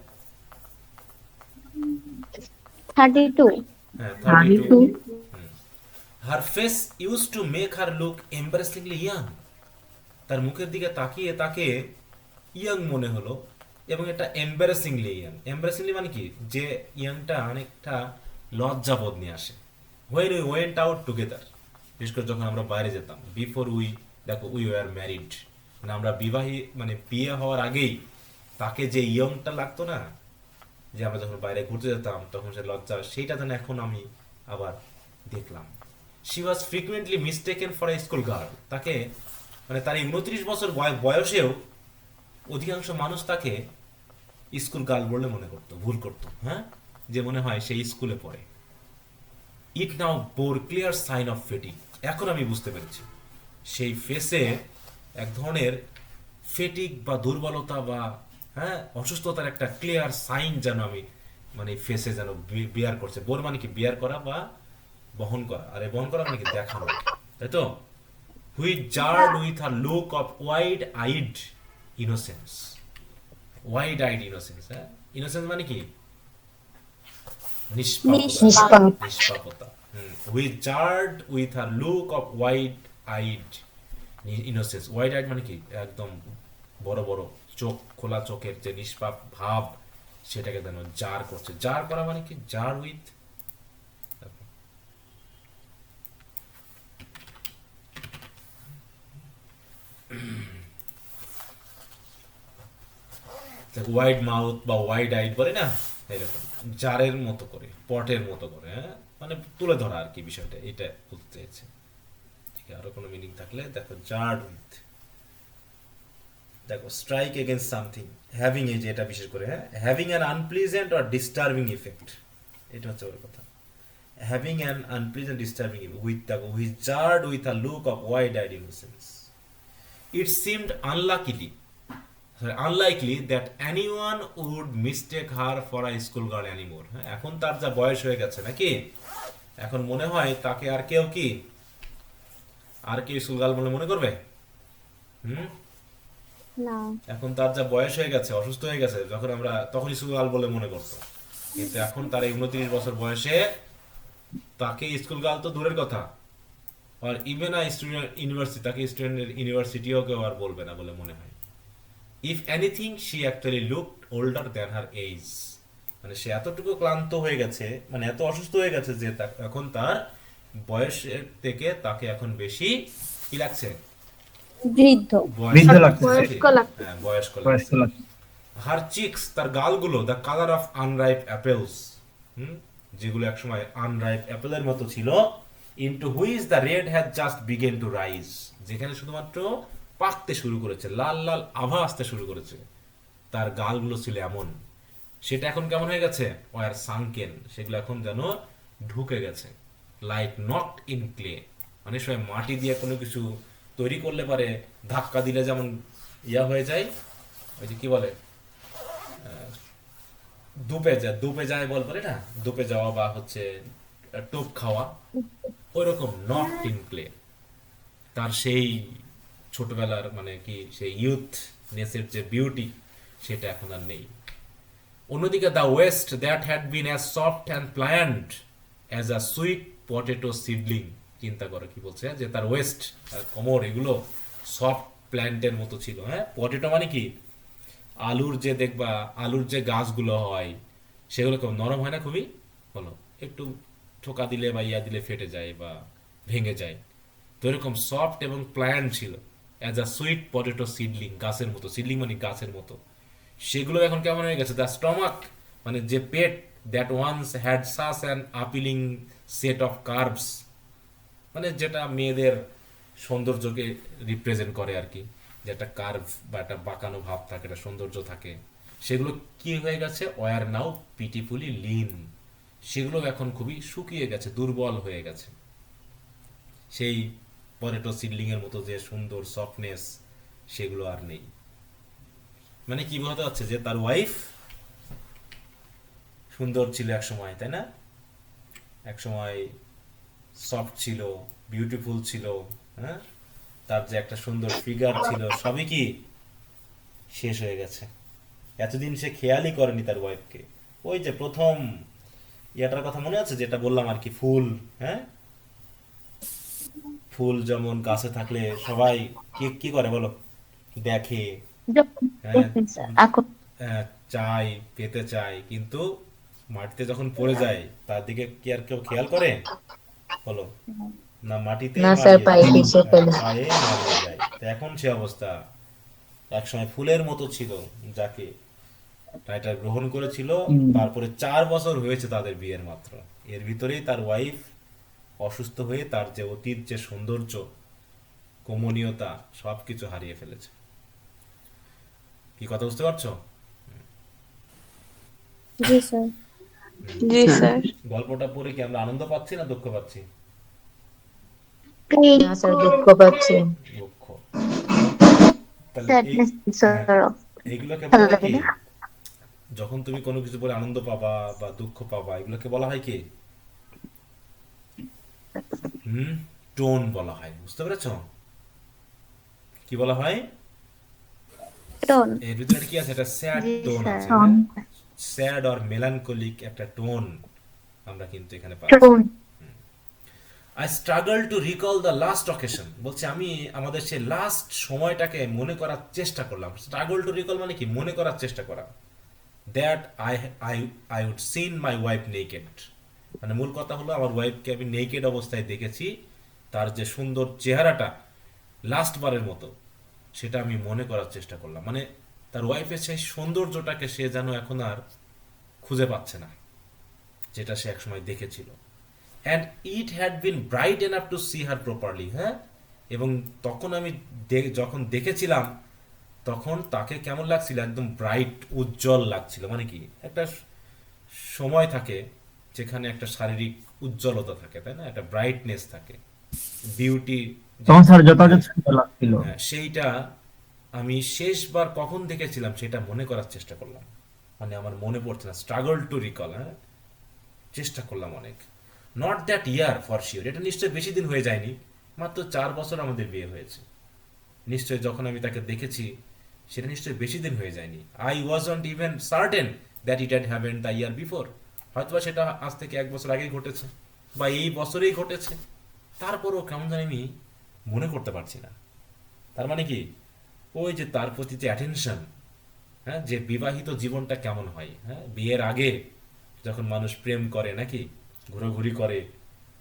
32। হ্যাঁ, 32 32। Her face used to make her look embarrassingly young. তার মুখের দিকে তাকিয়ে তাকে ইয়াং মনে হলো, এবং এটা এম্বারেসিংলি ইয়াং। এম্বারেসিংলি মানে কি, যে ইয়াংটা অনেকটা লজ্জাবোধ নিয়ে আসে। When we went out together, বিশেষ করে যখন আমরা বাইরে যেতাম, বিফোর উই, দেখো উই ওয়ার ম্যারিড, মানে আমরা বিবাহী মানে বিয়ে হওয়ার আগেই তাকে যে ইয়ংটা লাগতো না, যে আমরা যখন বাইরে ঘুরতে যেতাম তখন সে লজ্জা, সেইটা যেন এখন আমি আবার দেখলাম। She was frequently mistaken for a school girl. তাকে মানে তার এই 29 বছর বয়সেও অধিকাংশ মানুষ তাকে স্কুল গার্ল বলে মনে করতো, ভুল করতো, হ্যাঁ, যে মনে হয় সেই স্কুলে পড়ে। ইট নাও বোর ক্লিয়ার সাইন অফ ফেটিক। এখন আমি বুঝতে পেরেছি সেই ফেসে এক ধরনের ফেটিক বা দুর্বলতা বা হ্যাঁ অসুস্থতার একটা ক্লিয়ার সাইন যেন আমি মানে ফেসে যেন বিয়ার করছে। বোর মানে কি বিয়ার করা বা বহন করা, আর এই বহন করা মানে কি দেখানো, তাই তো। Which jarred with a look of wide eyed innocence. Wide eyed innocence, হ্যাঁ, ইনোসেন্স মানে কি নিষ্পাপতা, নিষ্পাপ। নিষ্পাপতা। Which jarred with a look of wide eyed innocence. Wide eyed মানে কি একদম বড় বড় চোখ, খোলা চোখের যে নিষ্পাপ ভাব, সেটাকে যেন জার করছে। জার করা মানে কি জার উইথ, ওয়াইড মাউথ বা ওয়াইড আইড বলে না, এরকম জারের মতো করে, পটের মতো করে, হ্যাঁ, মানে তুলে ধরা আর কি বিষয়টা, এটা বলতে চাইছে। ঠিক আছে, আরো কোনো মিনিং থাকলে দেখো, জার্ড উইথ, দেখো স্ট্রাইক এগেইনস্ট সামথিং, হ্যাভিং, এই যে এটা বিশেষ করে, হ্যাঁ, having an unpleasant or disturbing effect, এটা হচ্ছে ওর কথা। Having an unpleasant disturbing with, দেখো which jarred with a look of wide eyed innocence. It seemed unlikely that anyone would mistake her for a school girl anymore. হ্যাঁ, এখন তার যা বয়স হয়ে গেছে নাকি, এখন মনে হয় তাকে আর কেউ স্কুল গার্ল বলে মনে করবে? না। এখন তার যা বয়স হয়ে গেছে, অসুস্থ হয়ে গেছে, যখন আমরা তখন স্কুল গার্ল বলে মনে করতো, কিন্তু এখন তার 29 বছর বয়সে তাকে স্কুল গার্ল তো দূরের কথা, আর ইভেন আ স্টুডেন্ট ইউনিভার্সিটি, তাকে স্টুডেন্টের ইউনিভার্সিটিও কেউ আর বলবে না বলে মনে হয়। If anything she actually looked older than her age. মানে সে এতটুকু ক্লান্ত হয়ে গেছে, মানে এত অসুস্থ হয়ে গেছে যে এখন তার বয়সের থেকে তাকে এখন বেশি কি লাগছে, বৃদ্ধ। বৃদ্ধ লাগছে। বয়স্ক লাগছে। হ্যাঁ, বয়স্ক বয়স্ক লাগছে। লাগছে। হার চিক্স, তার গালগুলো, the colour of unripe apples, যেগুলো একসময় আনরাইপ অ্যাপেলের মতো ছিল, into which the red has just begun to rise, যেখানে শুধুমাত্র পাকতে শুরু করেছে, লাল লাল আভা আসতে শুরু করেছে, তার গালগুলো ছিল এমন, সেটা এখন কেমন হয়ে গেছে, ওয়ার সাংকেন, সেগুলো এখন যেন ঢুকে গেছে, লাইক নট ইন ক্লে। মানে সবাই মাটি দিয়ে কোনো কিছু তৈরি করলে পারে ধাক্কা দিলে যেমন ইয়া হয়ে যায়, ওই যে কি বলে দুপে যায় বল বলে না, দুপে যাওয়া বা হচ্ছে টোপ খাওয়া, ওই রকম নট ইন ক্লে। তার সেই ছোটবেলার মানে কি সেই ইউথ নেসের যে বিউটি, সেটা এখন আর নেই। অন্যদিকে the waist that had been as soft and pliant as a sweet potato seedling. চিন্তা করো কি বলছে, যে তার ওয়েস্ট, কোমর, এগুলো সফট প্ল্যান্টের মতো ছিল। হ্যাঁ, পটেটো মানে কি আলুর যে দেখবা, আলুর যে গাছগুলো হয় সেগুলো খুব নরম হয় না, খুবই বলো, একটু ঠোকা দিলে বা ইয়া দিলে ফেটে যায় বা ভেঙে যায়, তো এরকম সফট এবং প্ল্যান্ট ছিল, as a sweet potato seedling, গাছের মতো, সিডলিং মানে গাছের মতো। সেগুলো এখন কেমন হয়ে গেছে, দ্য স্টমাক মানে যে পেট, that once had such an appealing set of curves, মানে যেটা মেয়েদের সৌন্দর্যকে রিপ্রেজেন্ট করে আর কি, যে একটা কার্ভ বা একটা বাঁকানো ভাব থাকে, একটা সৌন্দর্য থাকে, সেগুলো কি হয়ে গেছে, ওয়ার নাও পিটিফুলি লিন, সেগুলো এখন খুবই শুকিয়ে গেছে, দুর্বল হয়ে গেছে। সেই পটেটো সিডলিং এর মতো যে সুন্দর সফটনেস, সেগুলো আর নেই। মানে কি বলতে হচ্ছে, যে তার ওয়াইফ সুন্দর ছিল এক সময়, তাই না, এক সময় সফট ছিল, বিউটিফুল ছিল, হ্যাঁ, তার যে একটা সুন্দর ফিগার ছিল, সবই কি শেষ হয়ে গেছে। এতদিন সে খেয়ালই করেনি তার ওয়াইফকে। ওই যে প্রথম ইয়াটার কথা মনে আছে, যেটা বললাম আর কি, ফুল, হ্যাঁ, ফুল যেমন গাছে থাকলে সবাই কি কি করে বলো, দেখে, হ্যাঁ, চাই, পেতে চায়, কিন্তু মাটিতে যখন পড়ে যায় তার দিকে কি আর কেউ খেয়াল করে বলো, না, মাটিতে না স্যার, পায়ে মারিয়ে পিষে যায়, ফেলে। পায়ে মারিয়ে যায়। তো এখন সে অবস্থা, একসময় ফুলের মতো ছিল, যাকে এটা গ্রহণ করেছিল, তারপরে 4 বছর হয়েছে তাদের বিয়ের মাত্র, এর ভিতরেই তার ওয়াইফ অসুস্থ হয়ে তার যে অতীত যে সৌন্দর্য, কমনীয়তা সবকিছু হারিয়ে ফেলেছে। কি কথা বুঝতে পারছো? জি স্যার। জি স্যার স্যার। গল্পটা পড়ে কি আমরা আনন্দ পাচ্ছি না দুঃখ পাচ্ছি? না স্যার, দুঃখ পাচ্ছি। দুঃখ। তাহলে এই, স্যাডনেস হ্যাঁ, স্যার, এইগুলোকে ভালো বলে লাগে কি, না। যখন তুমি কোনো কিছু বলে আনন্দ পাবা বা দুঃখ পাবা, এগুলোকে বলা হয় কি? হুম, টোন বলা হয়। বুঝতে পেরেছ? কি বলা হয়? টোন। এর ভিতরে কি আছে? একটা স্যাড জি টোন স্যার। আছে, হ্যাঁ, স্যাড আর মেলানকলিক একটা টোন আমরা কিন্তু এখানে পাচ্ছি। Tone. I struggle two recall the last occasion, বলছে আমি আমাদের সেই লাস্ট সময়টাকে মনে করার চেষ্টা করলাম। স্ট্রাগল টু রিকল মানে কি? মনে করার চেষ্টা করা। That I I I would seen my wife naked, মানে মূল কথা হলো আমার ওয়াইফকে আমি নেকেড অবস্থায় দেখেছি, তার যে সুন্দর চেহারাটা লাস্ট বারের মতো, সেটা আমি মনে করার চেষ্টা করলাম। মানে তার ওয়াইফের সেই সৌন্দর্যটাকে সে যেন এখন আর খুঁজে পাচ্ছে না, যেটা সে একসময় দেখেছিল। And it had been bright enough to see her properly, হ্যাঁ, এবং তখন আমি যখন দেখেছিলাম তখন তাকে কেমন লাগছিল? একদম ব্রাইট, উজ্জ্বল লাগছিল। মানে কি, একটা সময় থাকে যেখানে একটা শারীরিক উজ্জ্বলতা থাকে, তাই না, একটা ব্রাইটনেস থাকে, বিউটি। তখন স্যার যথাযথ সুন্দর লাগছিল। হ্যাঁ, সেইটা আমি শেষবার কখন দেখেছিলাম সেটা মনে করার চেষ্টা করলাম। মানে আমার মনে পড়ছে না, স্ট্রাগল টু রিকল, হ্যাঁ, চেষ্টা করলাম অনেক। Not that year for sure, এটা নিশ্চয়ই বেশি দিন হয়ে যায়নি, মাত্র 4 বছর আমাদের বিয়ে হয়েছে। নিশ্চয়ই যখন আমি তাকে দেখেছি সেটা নিশ্চয়ই বেশি দিন হয়ে যায়নি। I wasn't even certain that it had happened the year before, হয়তোবা সেটা আজ থেকে 1 বছর আগেই ঘটেছে বা এই বছরেই ঘটেছে, তারপরও কেমন জানি আমি মনে করতে পারছি না। তার মানে কি, ওই যে তার প্রতি যে অ্যাটেনশন, হ্যাঁ, যে বিবাহিত জীবনটা কেমন হয়, হ্যাঁ, বিয়ের আগে যখন মানুষ প্রেম করে নাকি, ঘোরাঘুরি করে,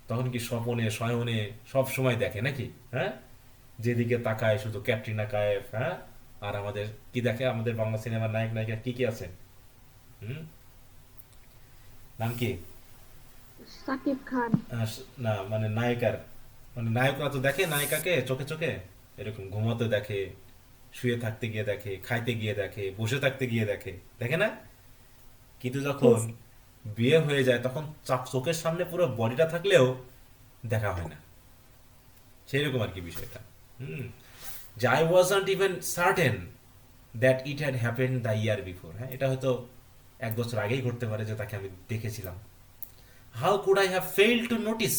তখন কি স্বপনে শয়নে সব সময় দেখে নাকি, হ্যাঁ, যেদিকে তাকায় শুধু ক্যাটরিনা কায়েফ, হ্যাঁ, আর আমাদের কি দেখে, আমাদের বাংলা সিনেমার নায়ক নায়িকা কি কি আছে, হুম, নাম কি? সাকিব খান। না মানে নায়িকার, মানে নায়করা তো দেখে নায়িকাকে চোখে চোখে, এরকম ঘুমাতে দেখে, শুয়ে থাকতে গিয়ে দেখে, খাইতে গিয়ে দেখে, বসে থাকতে গিয়ে দেখে, দেখে না? কিন্তু যখন বিয়ে হয়ে যায় তখন চোখের সামনে পুরো বডিটা থাকলেও দেখা হয় না, সেই রকম আর কি বিষয়টা। হুম, যে I wasn't even certain that it had happened the year before, হ্যাঁ, এটা হয়তো 1 বছর আগেই ঘটতে পারে যে তাকে আমি দেখেছিলাম। How could I have fail to notice,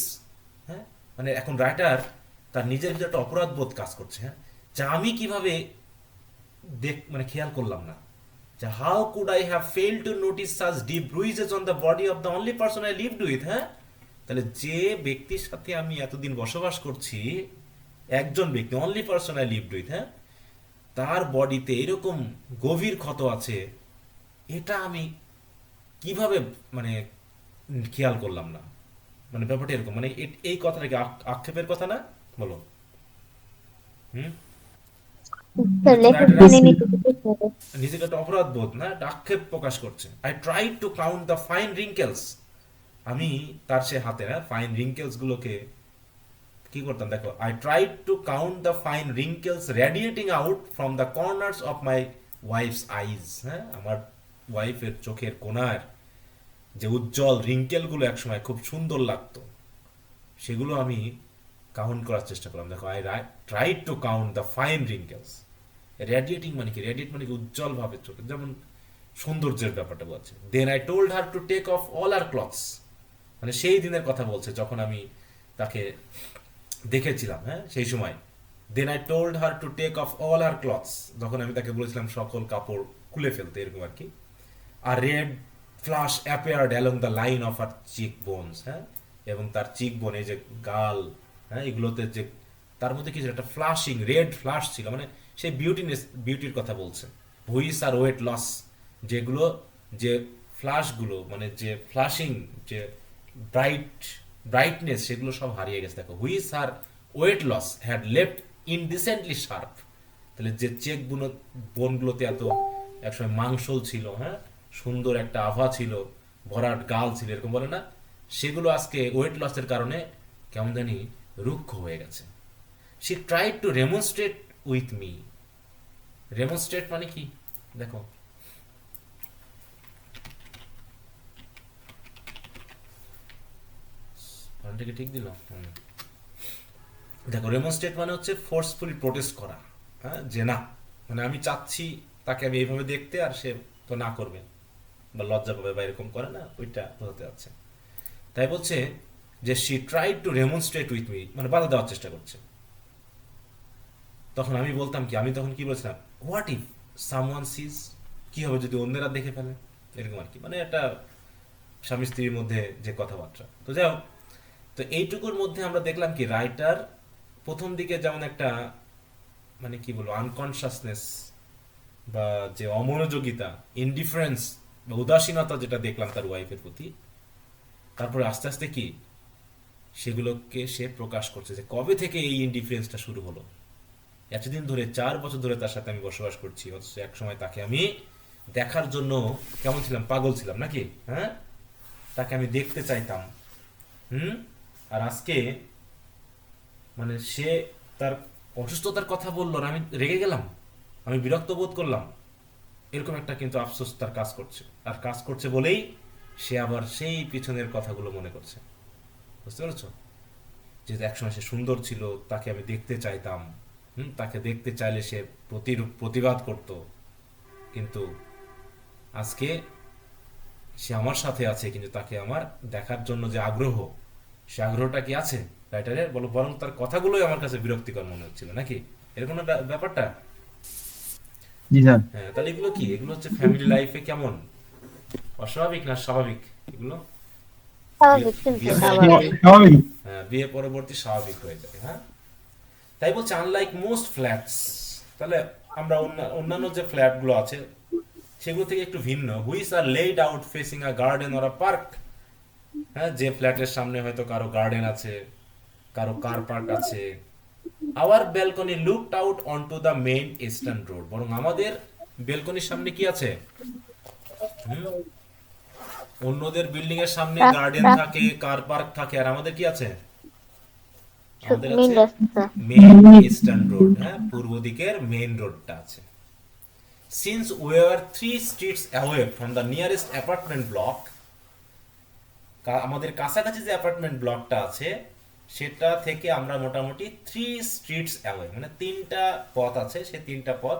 হ্যাঁ, মানে এখন রাইটার তার নিজের ভিতরে একটা অপরাধ বোধ কাজ করছে, হ্যাঁ, যা আমি কিভাবে মানে খেয়াল করলাম না, যে how could I have fail to notice such deep bruises on the body of the only person I lived with, হ্যাঁ, তাহলে যে ব্যক্তির সাথে আমি এতদিন বসবাস করছি, একজন ব্যক্তি, only person I lived with, হ্যাঁ, তার বডিতে এরকম গভীর ক্ষত আছে, এটা আমি কিভাবে মানে খেয়াল করলাম না। মানে ব্যাপারটা এরকম, মানে এই কথাটা কি আক্ষেপের কথা না? বলো। হুম, স্যার, এটা তো লেখক রাইটার মানে নিজেকে নিজেকে একটা অপরাধ বোধ, না, একটা আক্ষেপ প্রকাশ করছে। I try to count the fine wrinkles, আমি তার সে হাতে, না, ফাইন রিঙ্কেলস গুলোকে কি করতাম দেখো, I try to count the fine wrinkles radiating out from the corners of my wife's eyes, হ্যাঁ, আমার ওয়াইফের চোখের কোণার যে উজ্জ্বল রিঙ্কেলগুলো একসময় খুব সুন্দর লাগতো, সেগুলো আমি কাউন্ট করার চেষ্টা করলাম। দেখো, I try to count the fine wrinkles. Radiating মানে কি? রেডিয়েট মানে কি? উজ্জ্বল ভাবে চোখে, যেমন সৌন্দর্যের ব্যাপারটা বলছে। Then I told her to take off all her clothes, মানে সেই দিনের কথা বলছে যখন আমি তাকে দেখেছিলাম, হ্যাঁ, সেই সময়। Then I told her to take off all her clothes, যখন আমি তাকে বলেছিলাম সকল কাপড় খুলে ফেলতে, এরকম আর কি। আর red flush appeared along the line of her cheekbones, হ্যাঁ, এবং তার চিক বোন, এই যে গাল, হ্যাঁ, এগুলোতে যে তার মধ্যে কিছু একটা ফ্লাশিং রেড ফ্লাশ ছিল, মানে সেই বিউটির কথা বলছে। ভুইস আর ওয়েট লস, যেগুলো যে ফ্লাশগুলো, মানে যে ফ্লাশিং, যে ব্রাইটনেস, সেগুলো সব হারিয়ে গেছে। দেখো, which her weight loss had left indecently sharp, তাহলে যে চেক বোনগুলোতে এত একসময় মাংসল ছিল, হ্যাঁ, সুন্দর একটা আভা ছিল, ভরাট গাল ছিল, এরকম বলে না, সেগুলো আজকে ওয়েট লসের কারণে কেমন জানি রুক্ষ হয়ে গেছে। She tried to remonstrate with me. Remonstrate মানে কি দেখো, বানানটাকে ঠিক দিলাম? দেখো রেমনস্ট্রেট মানে হচ্ছে ফোর্সফুলি প্রোটেস্ট করা, হ্যাঁ, যে না মানে আমি চাচ্ছি তাকে আমি এইভাবে দেখতে, আর সে তো না করবে বা লজ্জা পাবে বা এরকম করে না, ওইটা বোঝাতে যাচ্ছে। তাই বলছে যে she tried to remonstrate with me, মানে বাধা দেওয়ার চেষ্টা করছে। তখন আমি বলতাম কি, আমি তখন কি বলছিলাম, হোয়াট ইফ সামওয়ান সিজ, কি হবে যদি অন্যেরা দেখে ফেলে, এরকম আর কি, মানে একটা স্বামী স্ত্রীর মধ্যে যে কথাবার্তা। তো যাই হোক, তো এইটুকুর মধ্যে আমরা দেখলাম কি রাইটার প্রথম দিকে যেমন একটা মানে কি বলবো আনকনসাসনেস বা যে অমনোযোগিতা, ইনডিফারেন্স বা উদাসীনতা যেটা দেখলাম তার ওয়াইফের প্রতি, তারপরে আস্তে আস্তে কি সেগুলোকে সে প্রকাশ করছে যে কবে থেকে এই ইনডিফারেন্সটা শুরু হলো। এতদিন ধরে 4 বছর ধরে তার সাথে আমি বসবাস করছি, অথচ এক সময় তাকে আমি দেখার জন্য কেমন ছিলাম, পাগল ছিলাম নাকি, হ্যাঁ, তাকে আমি দেখতে চাইতাম। আর আজকে মানে সে তার অসুস্থতার কথা বললো আর আমি রেগে গেলাম, আমি বিরক্ত বোধ করলাম, এরকম একটা কিন্তু আফসোস তার কাজ করছে। আর কাজ করছে বলেই সে আবার সেই পিছনের কথাগুলো মনে করছে। বুঝতে পেরেছ? যেহেতু একসময় সে সুন্দর ছিল, তাকে আমি দেখতে চাইতাম, তাকে দেখতে চাইলে সে প্রতিবাদ করত, কিন্তু আজকে সে আমার সাথে আছে, কিন্তু তাকে আমার দেখার জন্য যে আগ্রহ, সে আগ্রহটা কি আছে রাইটারের বলো, বরং তার কথাগুলোই আমার কাছে বিরক্তিকর মনে হচ্ছিল নাকি, এরকম একটা ব্যাপারটা। জি স্যার। হ্যাঁ, তাহলে এগুলো কি, এগুলো হচ্ছে ফ্যামিলি লাইফে কেমন অস্বাভাবিক না স্বাভাবিক? এগুলো স্বাভাবিক কিন্তু বিয়ে স্বাভাবিক। স্বাভাবিক। হ্যাঁ, বিয়ে পরবর্তী স্বাভাবিক হয়ে যায়। হ্যাঁ, তাই বলছে আনলাইক মোস্ট ফ্ল্যাটস। তাহলে আমরা অন্যান্য যে ফ্ল্যাটগুলো আছে সেগুলো থেকে একটু ভিন্ন। Which are laid out facing a garden or a park. হ্যাঁ, যে ফ্ল্যাটের সামনে হয়তো কারো গার্ডেন আছে, কারো কার পার্ক আছে। Our balcony looked out onto the main eastern road. বরং আমাদের ব্যালকনির সামনে কি আছে? অন্যদের বিল্ডিং এর সামনে গার্ডেন থাকে, কার পার্ক থাকে, আর আমাদের কি আছে? আমাদের মেইন আছে রাস্তা। Main eastern road. হ্যাঁ, পূর্ব দিকের মেইন রোডটা আছে। Since we are 3 streets away from the nearest apartment block, আমাদের কাছাকাছি যে অ্যাপার্টমেন্ট ব্লকটা আছে সেটা থেকে আমরা মোটামুটি 3 স্ট্রিটস অ্যাওয়ে, মানে 3টা পথ আছে, সেই 3টা পথ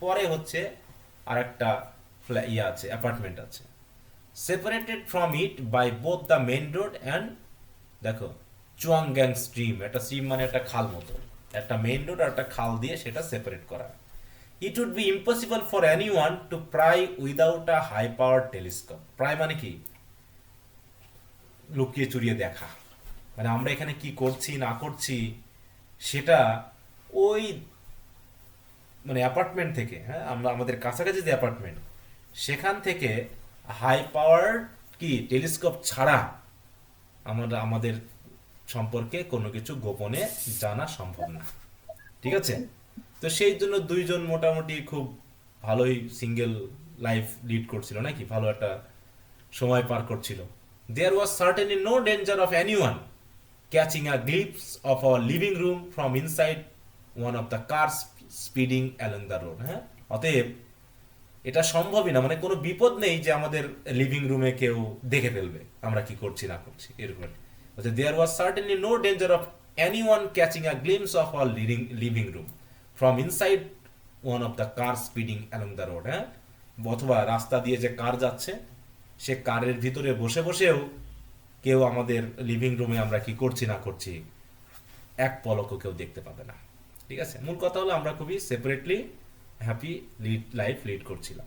পরে হচ্ছে আরেকটা ইয়ে আছে, অ্যাপার্টমেন্ট আছে। Separated from it by both the main road and দেখো চুয়াংগ্যাং স্ট্রিম, একটা স্ট্রিম মানে একটা খাল মতো, একটা মেইন রোড আর একটা খাল দিয়ে সেটা সেপারেট করা। It would be impossible for anyone to pry without a high power telescope. Pry মানে কি, লুকিয়ে চুরিয়ে দেখা, মানে আমরা এখানে কি করছি না করছি সেটা ওই মানে অ্যাপার্টমেন্ট থেকে, হ্যাঁ, আমরা আমাদের কাছাকাছি যে অ্যাপার্টমেন্ট সেখান থেকে হাই পাওয়ার কি টেলিস্কোপ ছাড়া আমরা আমাদের সম্পর্কে কোনো কিছু গোপনে জানা সম্ভব না। ঠিক আছে? তো সেই জন্য দুইজন মোটামুটি খুব ভালোই সিঙ্গেল লাইফ লিড করছিল নাকি, ভালো একটা সময় পার করছিল। There was certainly no danger of anyone catching a glimpse of our living room from inside one of the cars speeding along the road. হ্যাঁ, অতএব এটা সম্ভবই না, মানে কোনো বিপদ নেই যে আমাদের লিভিং রুমে কেউ দেখে ফেলবে আমরা কি করছি না করছি, এরকম। There was certainly no danger of anyone catching a glimpse of our living room from inside one of the cars speeding along the road. হ্যাঁ, অথবা রাস্তা দিয়ে যে কার যাচ্ছে সে কারের ভিতরে বসে বসেও কেউ আমাদের লিভিং রুমে আমরা কি করছি না করছি এক পলকও কেউ দেখতে পাবে না। ঠিক আছে, মূল কথা হলো আমরা খুবই সেপারেটলি হ্যাপি লাইফ লিড করছিলাম।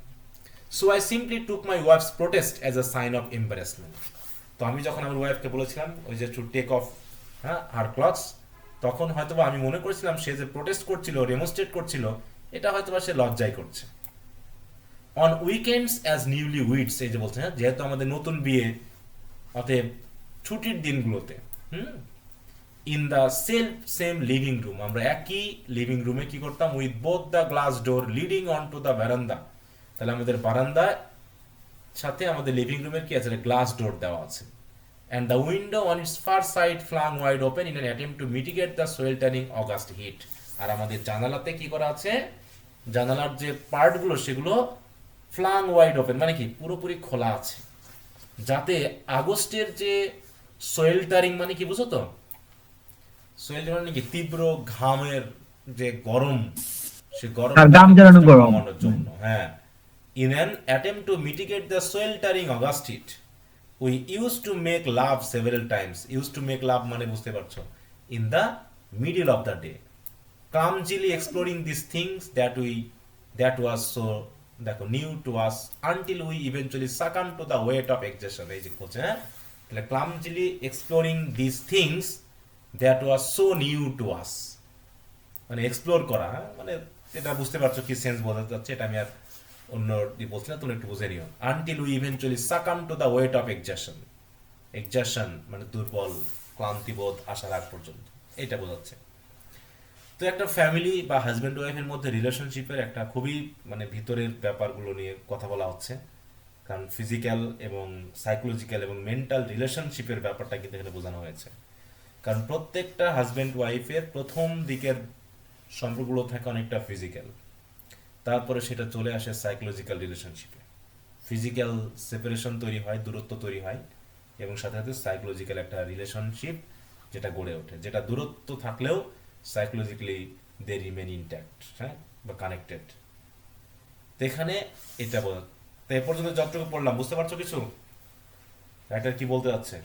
So I simply took my wife's protest as a sign of embarrassment. তো আমি যখন আমার ওয়াইফকে বলেছিলাম ওই যে to take off her clothes, তখন হয়তোবা আমি মনে করেছিলাম সে যে প্রোটেস্ট করছিল, ডেমনস্ট্রেট করছিল, এটা হয়তোবা সে লজ্জায় করছে। On weekends as newly weeds, এই যে বলছে, হ্যাঁ, যেহেতু আমাদের নতুন বিয়ে, অতএব ছুটির দিনগুলোতে in the same living room, আমরা একই লিভিং রুমে কি করতাম, with both the glass door leading on to the বারান্দা। তাহলে আমাদের বারান্দার সাথে আমাদের লিভিং রুমের কি আছে, গ্লাস ডোর দেওয়া আছে, and the window on its far side flung wide open in an attempt to mitigate the sweltering August heat. আর আমাদের জানালাতে কি করা আছে, জানালার যে পার্টগুলো সেগুলো ফ্লাং ওয়াইড ওপেন মানে কি পুরোপুরি খোলা আছে, যাতে আগস্টের যে সোয়েল্টারিং মানে কি বুঝো তো, সোয়েল্টারিং মানে কি তীব্র ঘামের যে গরম, সে গরম আর ঘাম ঝরানো গরম। কমানোর জন্য, হ্যাঁ, in an attempt to mitigate the sweltering August heat we used to make love several times. Used to make love মানে বুঝতে পারছো, in the middle of the day, clumsily exploring these things that was so দেখো new to us until we eventually succumbed to the weight of exhaustion. এই যে coach, হ্যাঁ, তাহলে clumsily exploring these things that was so new to us, মানে explore করা, হ্যাঁ, মানে এটা বুঝতে পারছো কি সেন্স বোঝাতে যাচ্ছে, এটা আমি আর অন্য বলছি না, তুমি একটু বুঝে নিও। Until we eventually succumb to the weight of exhaustion, exhaustion মানে দুর্বল, ক্লান্তিবোধ আসার আগ পর্যন্ত, এটা বোঝাচ্ছে। তো একটা ফ্যামিলি বা হাজব্যান্ড ওয়াইফের মধ্যে রিলেশনশিপের একটা খুবই মানে ভিতরের ব্যাপারগুলো নিয়ে কথা বলা হচ্ছে, কারণ ফিজিক্যাল এবং সাইকোলজিক্যাল এবং মেন্টাল রিলেশনশিপের ব্যাপারটা কিন্তু এখানে বোঝানো হয়েছে। কারণ প্রত্যেকটা হাজব্যান্ড ওয়াইফের প্রথম দিকের সম্পর্কগুলো থাকে অনেকটা ফিজিক্যাল, তারপরে সেটা চলে আসে সাইকোলজিক্যাল রিলেশনশিপে, ফিজিক্যাল সেপারেশন তৈরি হয়, দূরত্ব তৈরি হয়, এবং সাথে সাথে সাইকোলজিক্যাল একটা রিলেশনশিপ যেটা গড়ে ওঠে, যেটা দূরত্ব থাকলেও সাইকোলজিক্যালি দে রিমেন ইনট্যাক্ট, হ্যাঁ, বা কানেক্টেড। তো এখানে এটা বল, তো এ পর্যন্ত যতটুকু পড়লাম বুঝতে পারছো কিছু, রাইটার কি বলতে যাচ্ছে?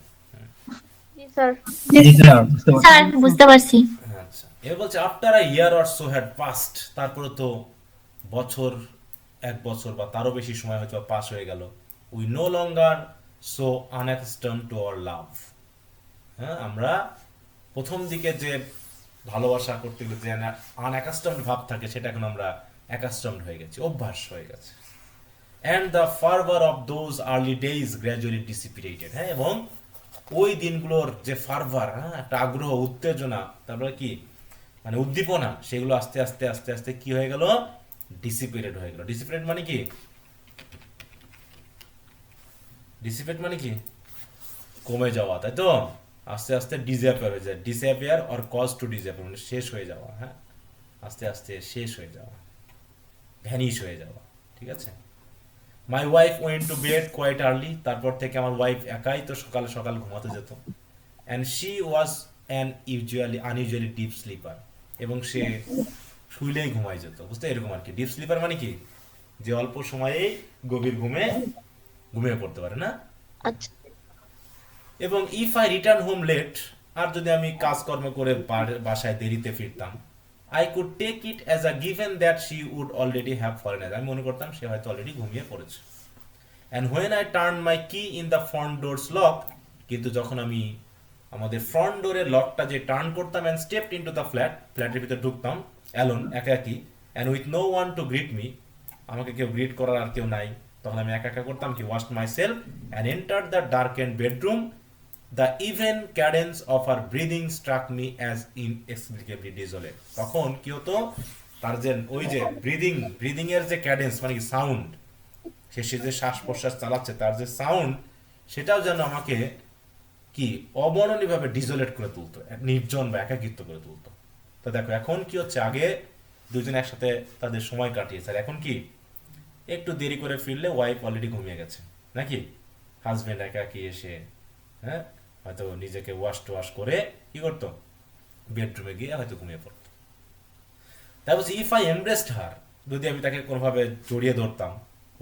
জি স্যার। জি স্যার, বুঝতে পারছি। স্যার বুঝতে পারছি। আচ্ছা, এবার বলছে after a year or so had passed, তারপরে তো বছর, এক বছর বা তারও বেশি সময় হয়তো পাস হয়ে গেল, we no longer so unaccustomed to our love, হ্যাঁ, আমরা প্রথম দিকে যে ভালোবাসা করতে গেলে যে আনঅ্যাকাস্টমড ভাব থাকে সেটা এখন আমরা অ্যাকাস্টমড হয়ে গেছি, অভ্যাস হয়ে গেছে। And the fervour of those early days gradually dissipated, হ্যাঁ, এবং ওই দিনগুলোর যে ফার্ভার, হ্যাঁ, একটা আগ্রহ, উত্তেজনা, তারপরে কি মানে উদ্দীপনা, সেগুলো আস্তে আস্তে আস্তে আস্তে কি হয়ে গেল, ডিসিপেটেড হয়ে গেল। ডিসিপেটেড মানে কি, ডিসিপেট মানে কি কমে যাওয়া, তাই তো, আস্তে আস্তে ডিসঅ্যাপিয়ার হয়ে যায়, disappear or cause to disappear মানে শেষ হয়ে যাওয়া, হ্যাঁ, আস্তে আস্তে শেষ হয়ে যাওয়া, ভ্যানিশ হয়ে যাওয়া, ঠিক আছে। My wife went to bed quite early, তারপর থেকে আমার ওয়াইফ একাই তো সকাল সকাল ঘুমাতে যেত, and she was an unusually deep sleeper, এবং সে শুইলেই ঘুমাই যেত, বুঝতে, এরকম আর কি। ডিপ স্লিপার মানে কি, যে অল্প সময়েই গভীর ঘুমিয়ে পড়তে পারে না। আচ্ছা। এবং if I return home late, আর যদি আমি কাজকর্ম করে বাসায় দেরিতে ফিরতাম, I could take it as a given that she would already have fallen, আমি মনে করতাম সে হয়তো অলরেডি ঘুমিয়ে পড়েছে। And when I turn my key in the front door's lock, কিন্তু যখন আমি আমাদের ফ্রন্ট ডোরের লকটা যে টার্ন করতাম, অ্যান্ড স্টেপড ইনটু দ্য ফ্ল্যাটের ভিতরে ঢুকতাম অ্যালোন, একাকি, and with no one to greet me, আমাকে কেউ গ্রিট করার আর কেউ নাই, তখন আমি একা একা করতাম কি, washed myself and enter the darkened bedroom, the even cadence of her breathing struck me as inexplicably desolate. তখন কি হতো, তার যে ওই যে ব্রিদিং এর যে ক্যাডেন্স মানে কি সাউন্ড, সে যে শ্বাস প্রশ্বাস চালাচ্ছে তার যে সাউন্ড, সেটাও যেন আমাকে কি অবর্ণনীয়ভাবে ডিজোলেট করে তুলতো, নির্জন বা একাকিত্ব করে তুলতো। তো দেখো এখন কি হচ্ছে, আগে দুজন একসাথে তাদের সময় কাটিয়েছে, আর এখন কি একটু দেরি করে ফিরলে ওয়াইফ অলরেডি ঘুমিয়ে গেছে, নাকি হাজবেন্ড একাকি এসে, হ্যাঁ, হয়তো নিজেকে ওয়াশ করে কি করতো, বেডরুমে গিয়ে হয়তো ঘুমিয়ে পড়তো। তারপর ইফ আই এমব্রেসড হার, যদি আমি তাকে কোনোভাবে জড়িয়ে ধরতাম,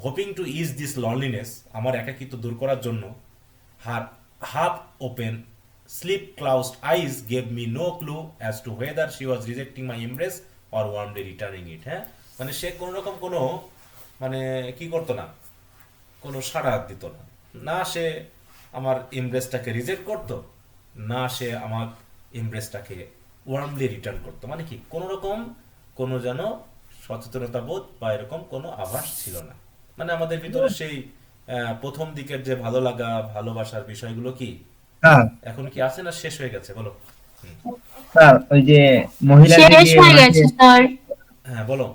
hoping to ease this loneliness, আমার একাকিত্ব দূর করার জন্য, her half open sleep clouded eyes gave me no clue as to whether she was rejecting my embrace or warmly returning it, হ্যাঁ, মানে সে কোনো রকম কোনো মানে কি করতো না, কোনো সাড়া দিত না, না সে আমার এমব্রেসটাকে রিজেক্ট করতো, না সে আমার এমব্রেসটাকে ওয়ার্মলি রিটার্ন করতো, মানে কি কোনো রকম কোনো যেন সচেতনতা বোধ বা এরকম কোনো আভাস ছিল না, মানে আমাদের ভিতরে সেই প্রথম দিকের যে ভালো লাগা ভালোবাসার বিষয়গুলো কি স্যার, এখন কি আছে না শেষ হয়ে গেছে, বলো। স্যার ওই যে মহিলা শেষ হয়ে গেছে স্যার। হ্যাঁ বলো।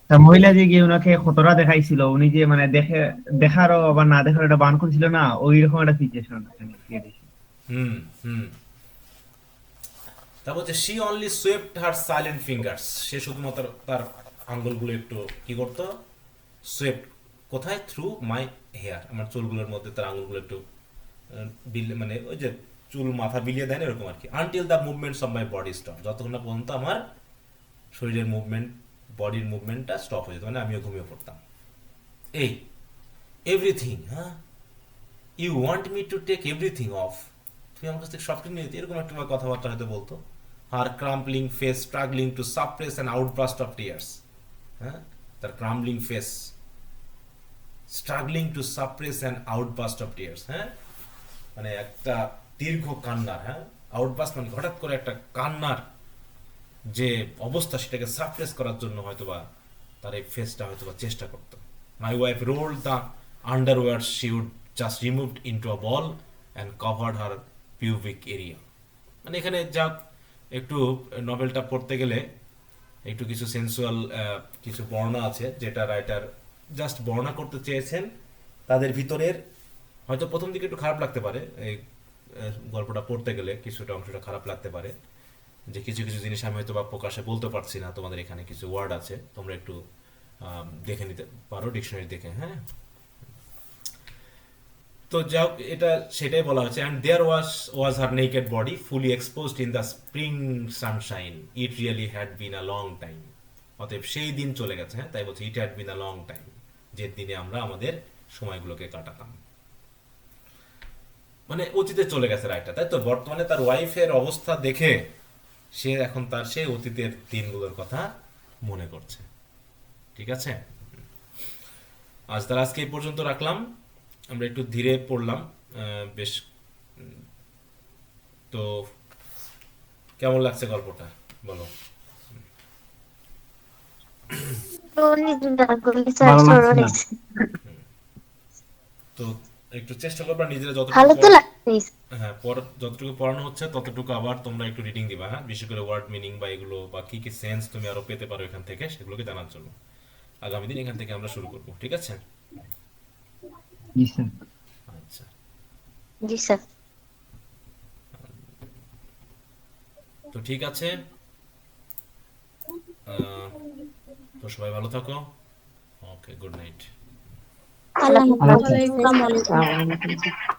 তা মহিলা যে গিয়ে ওনাকে খতরা দেখাইছিল, উনি যে মানে দেখারও আবার না দেখার একটা বান করছিল না, ওই রকম একটা সিচুয়েশন হুম হুম তারপর যে she only swept her silent fingers, সে শুধুমাত্র তার আঙ্গুলগুলো একটু কি করতো, সুয়েপ্ট, কোথায়, থ্রু মাই হেয়ার, আমার চুলগুলোর মধ্যে তার আঙ্গুলগুলো একটু মানে ওই যে চুল মাথা বিলিয়ে দেয় না এরকম আর কি, until the movements of my body stop, যতক্ষণ না পর্যন্ত আমার শরীরের মুভমেন্ট, বডির মুভমেন্টটা স্টপ হয়ে যেত, মানে আমিও ঘুমিয়ে পড়তাম। এই এভরিথিং, হ্যাঁ, you want me to take everything off, তুমি আমার কাছ থেকে সব কিছু নিয়ে নিতে, এরকম একটা কথাবার্তা হয়তো বলতো। Her crumpling face struggling to suppress an outburst of tears, হ্যাঁ, তার crumpling face struggling to suppress an outburst of tears, হ্যাঁ, মানে একটা দীর্ঘ কান্নার, হ্যাঁ, আউটবাস্ট মানে হঠাৎ করে একটা কান্নার যে অবস্থা, সেটাকে সাপ্রেস করার জন্য হয়তোবা তার এই ফেসটা হয়তোবা চেষ্টা করতো। My wife rolled the underwear she would just removed into a ball and covered her pubic area. মানে এখানে যা একটু নভেলটা পড়তে গেলে একটু কিছু সেন্সুয়াল কিছু বর্ণনা আছে, যেটা রাইটার জাস্ট বর্ণনা করতে চেয়েছেন তাদের ভিতরের। হয়তো প্রথম দিকে একটু খারাপ লাগতে পারে, এই গল্পটা পড়তে গেলে কিছুটা অংশটা খারাপ লাগতে পারে, যে কিছু কিছু জিনিস আমি হয়তো বা প্রকাশে বলতে পারছি না, তোমাদের এখানে কিছু ওয়ার্ড আছে, তোমরা একটু দেখে নিতে পারো ডিকশনারি দেখে, হ্যাঁ। তো যাও, এটা সেটাই বলা হচ্ছে, and there was her naked body fully exposed in the spring sunshine, it really had been a long time. অতএব সেই দিন চলে গেছে, হ্যাঁ, তাই বলছে it had been a long time, যে দিনে আমরা আমাদের সময়গুলোকে কাটাতাম, মানে অতীতে চলে গেছে রাইটার, তাই তো। বর্তমানে তার ওয়াইফের অবস্থা দেখে সে এখন তার সেই অতীতের দিনগুলোর কথা মনে করছে। ঠিক আছে, আজকে এই পর্যন্ত রাখলাম, আমরা একটু ধীরে পড়লাম বেশ। তো কেমন লাগছে গল্পটা বলো? ভালো লাগছে না? তো একটু চেষ্টা করবা নিজেরা যতটুকু ভালো তো লাগছে। হ্যাঁ, যতটুকু পড়ানো হচ্ছে ততটুকু আবার তোমরা একটু রিডিং দিবা, হ্যাঁ, বিশেষ করে ওয়ার্ড মিনিং বা এগুলো বা কি কি সেন্স তুমি আরো পেতে পারো এখান থেকে, সেগুলোকে জানার জন্য আগামী দিন এখান থেকে আমরা শুরু করব। ঠিক আছে, জি স্যার। আচ্ছা, জি স্যার। তো ঠিক আছে, তো সবাই ভালো থাকো, ওকে, গুড নাইট। আল্লাহ আচ্ছা। হাফেজ। আসসালামু আলাইকুম।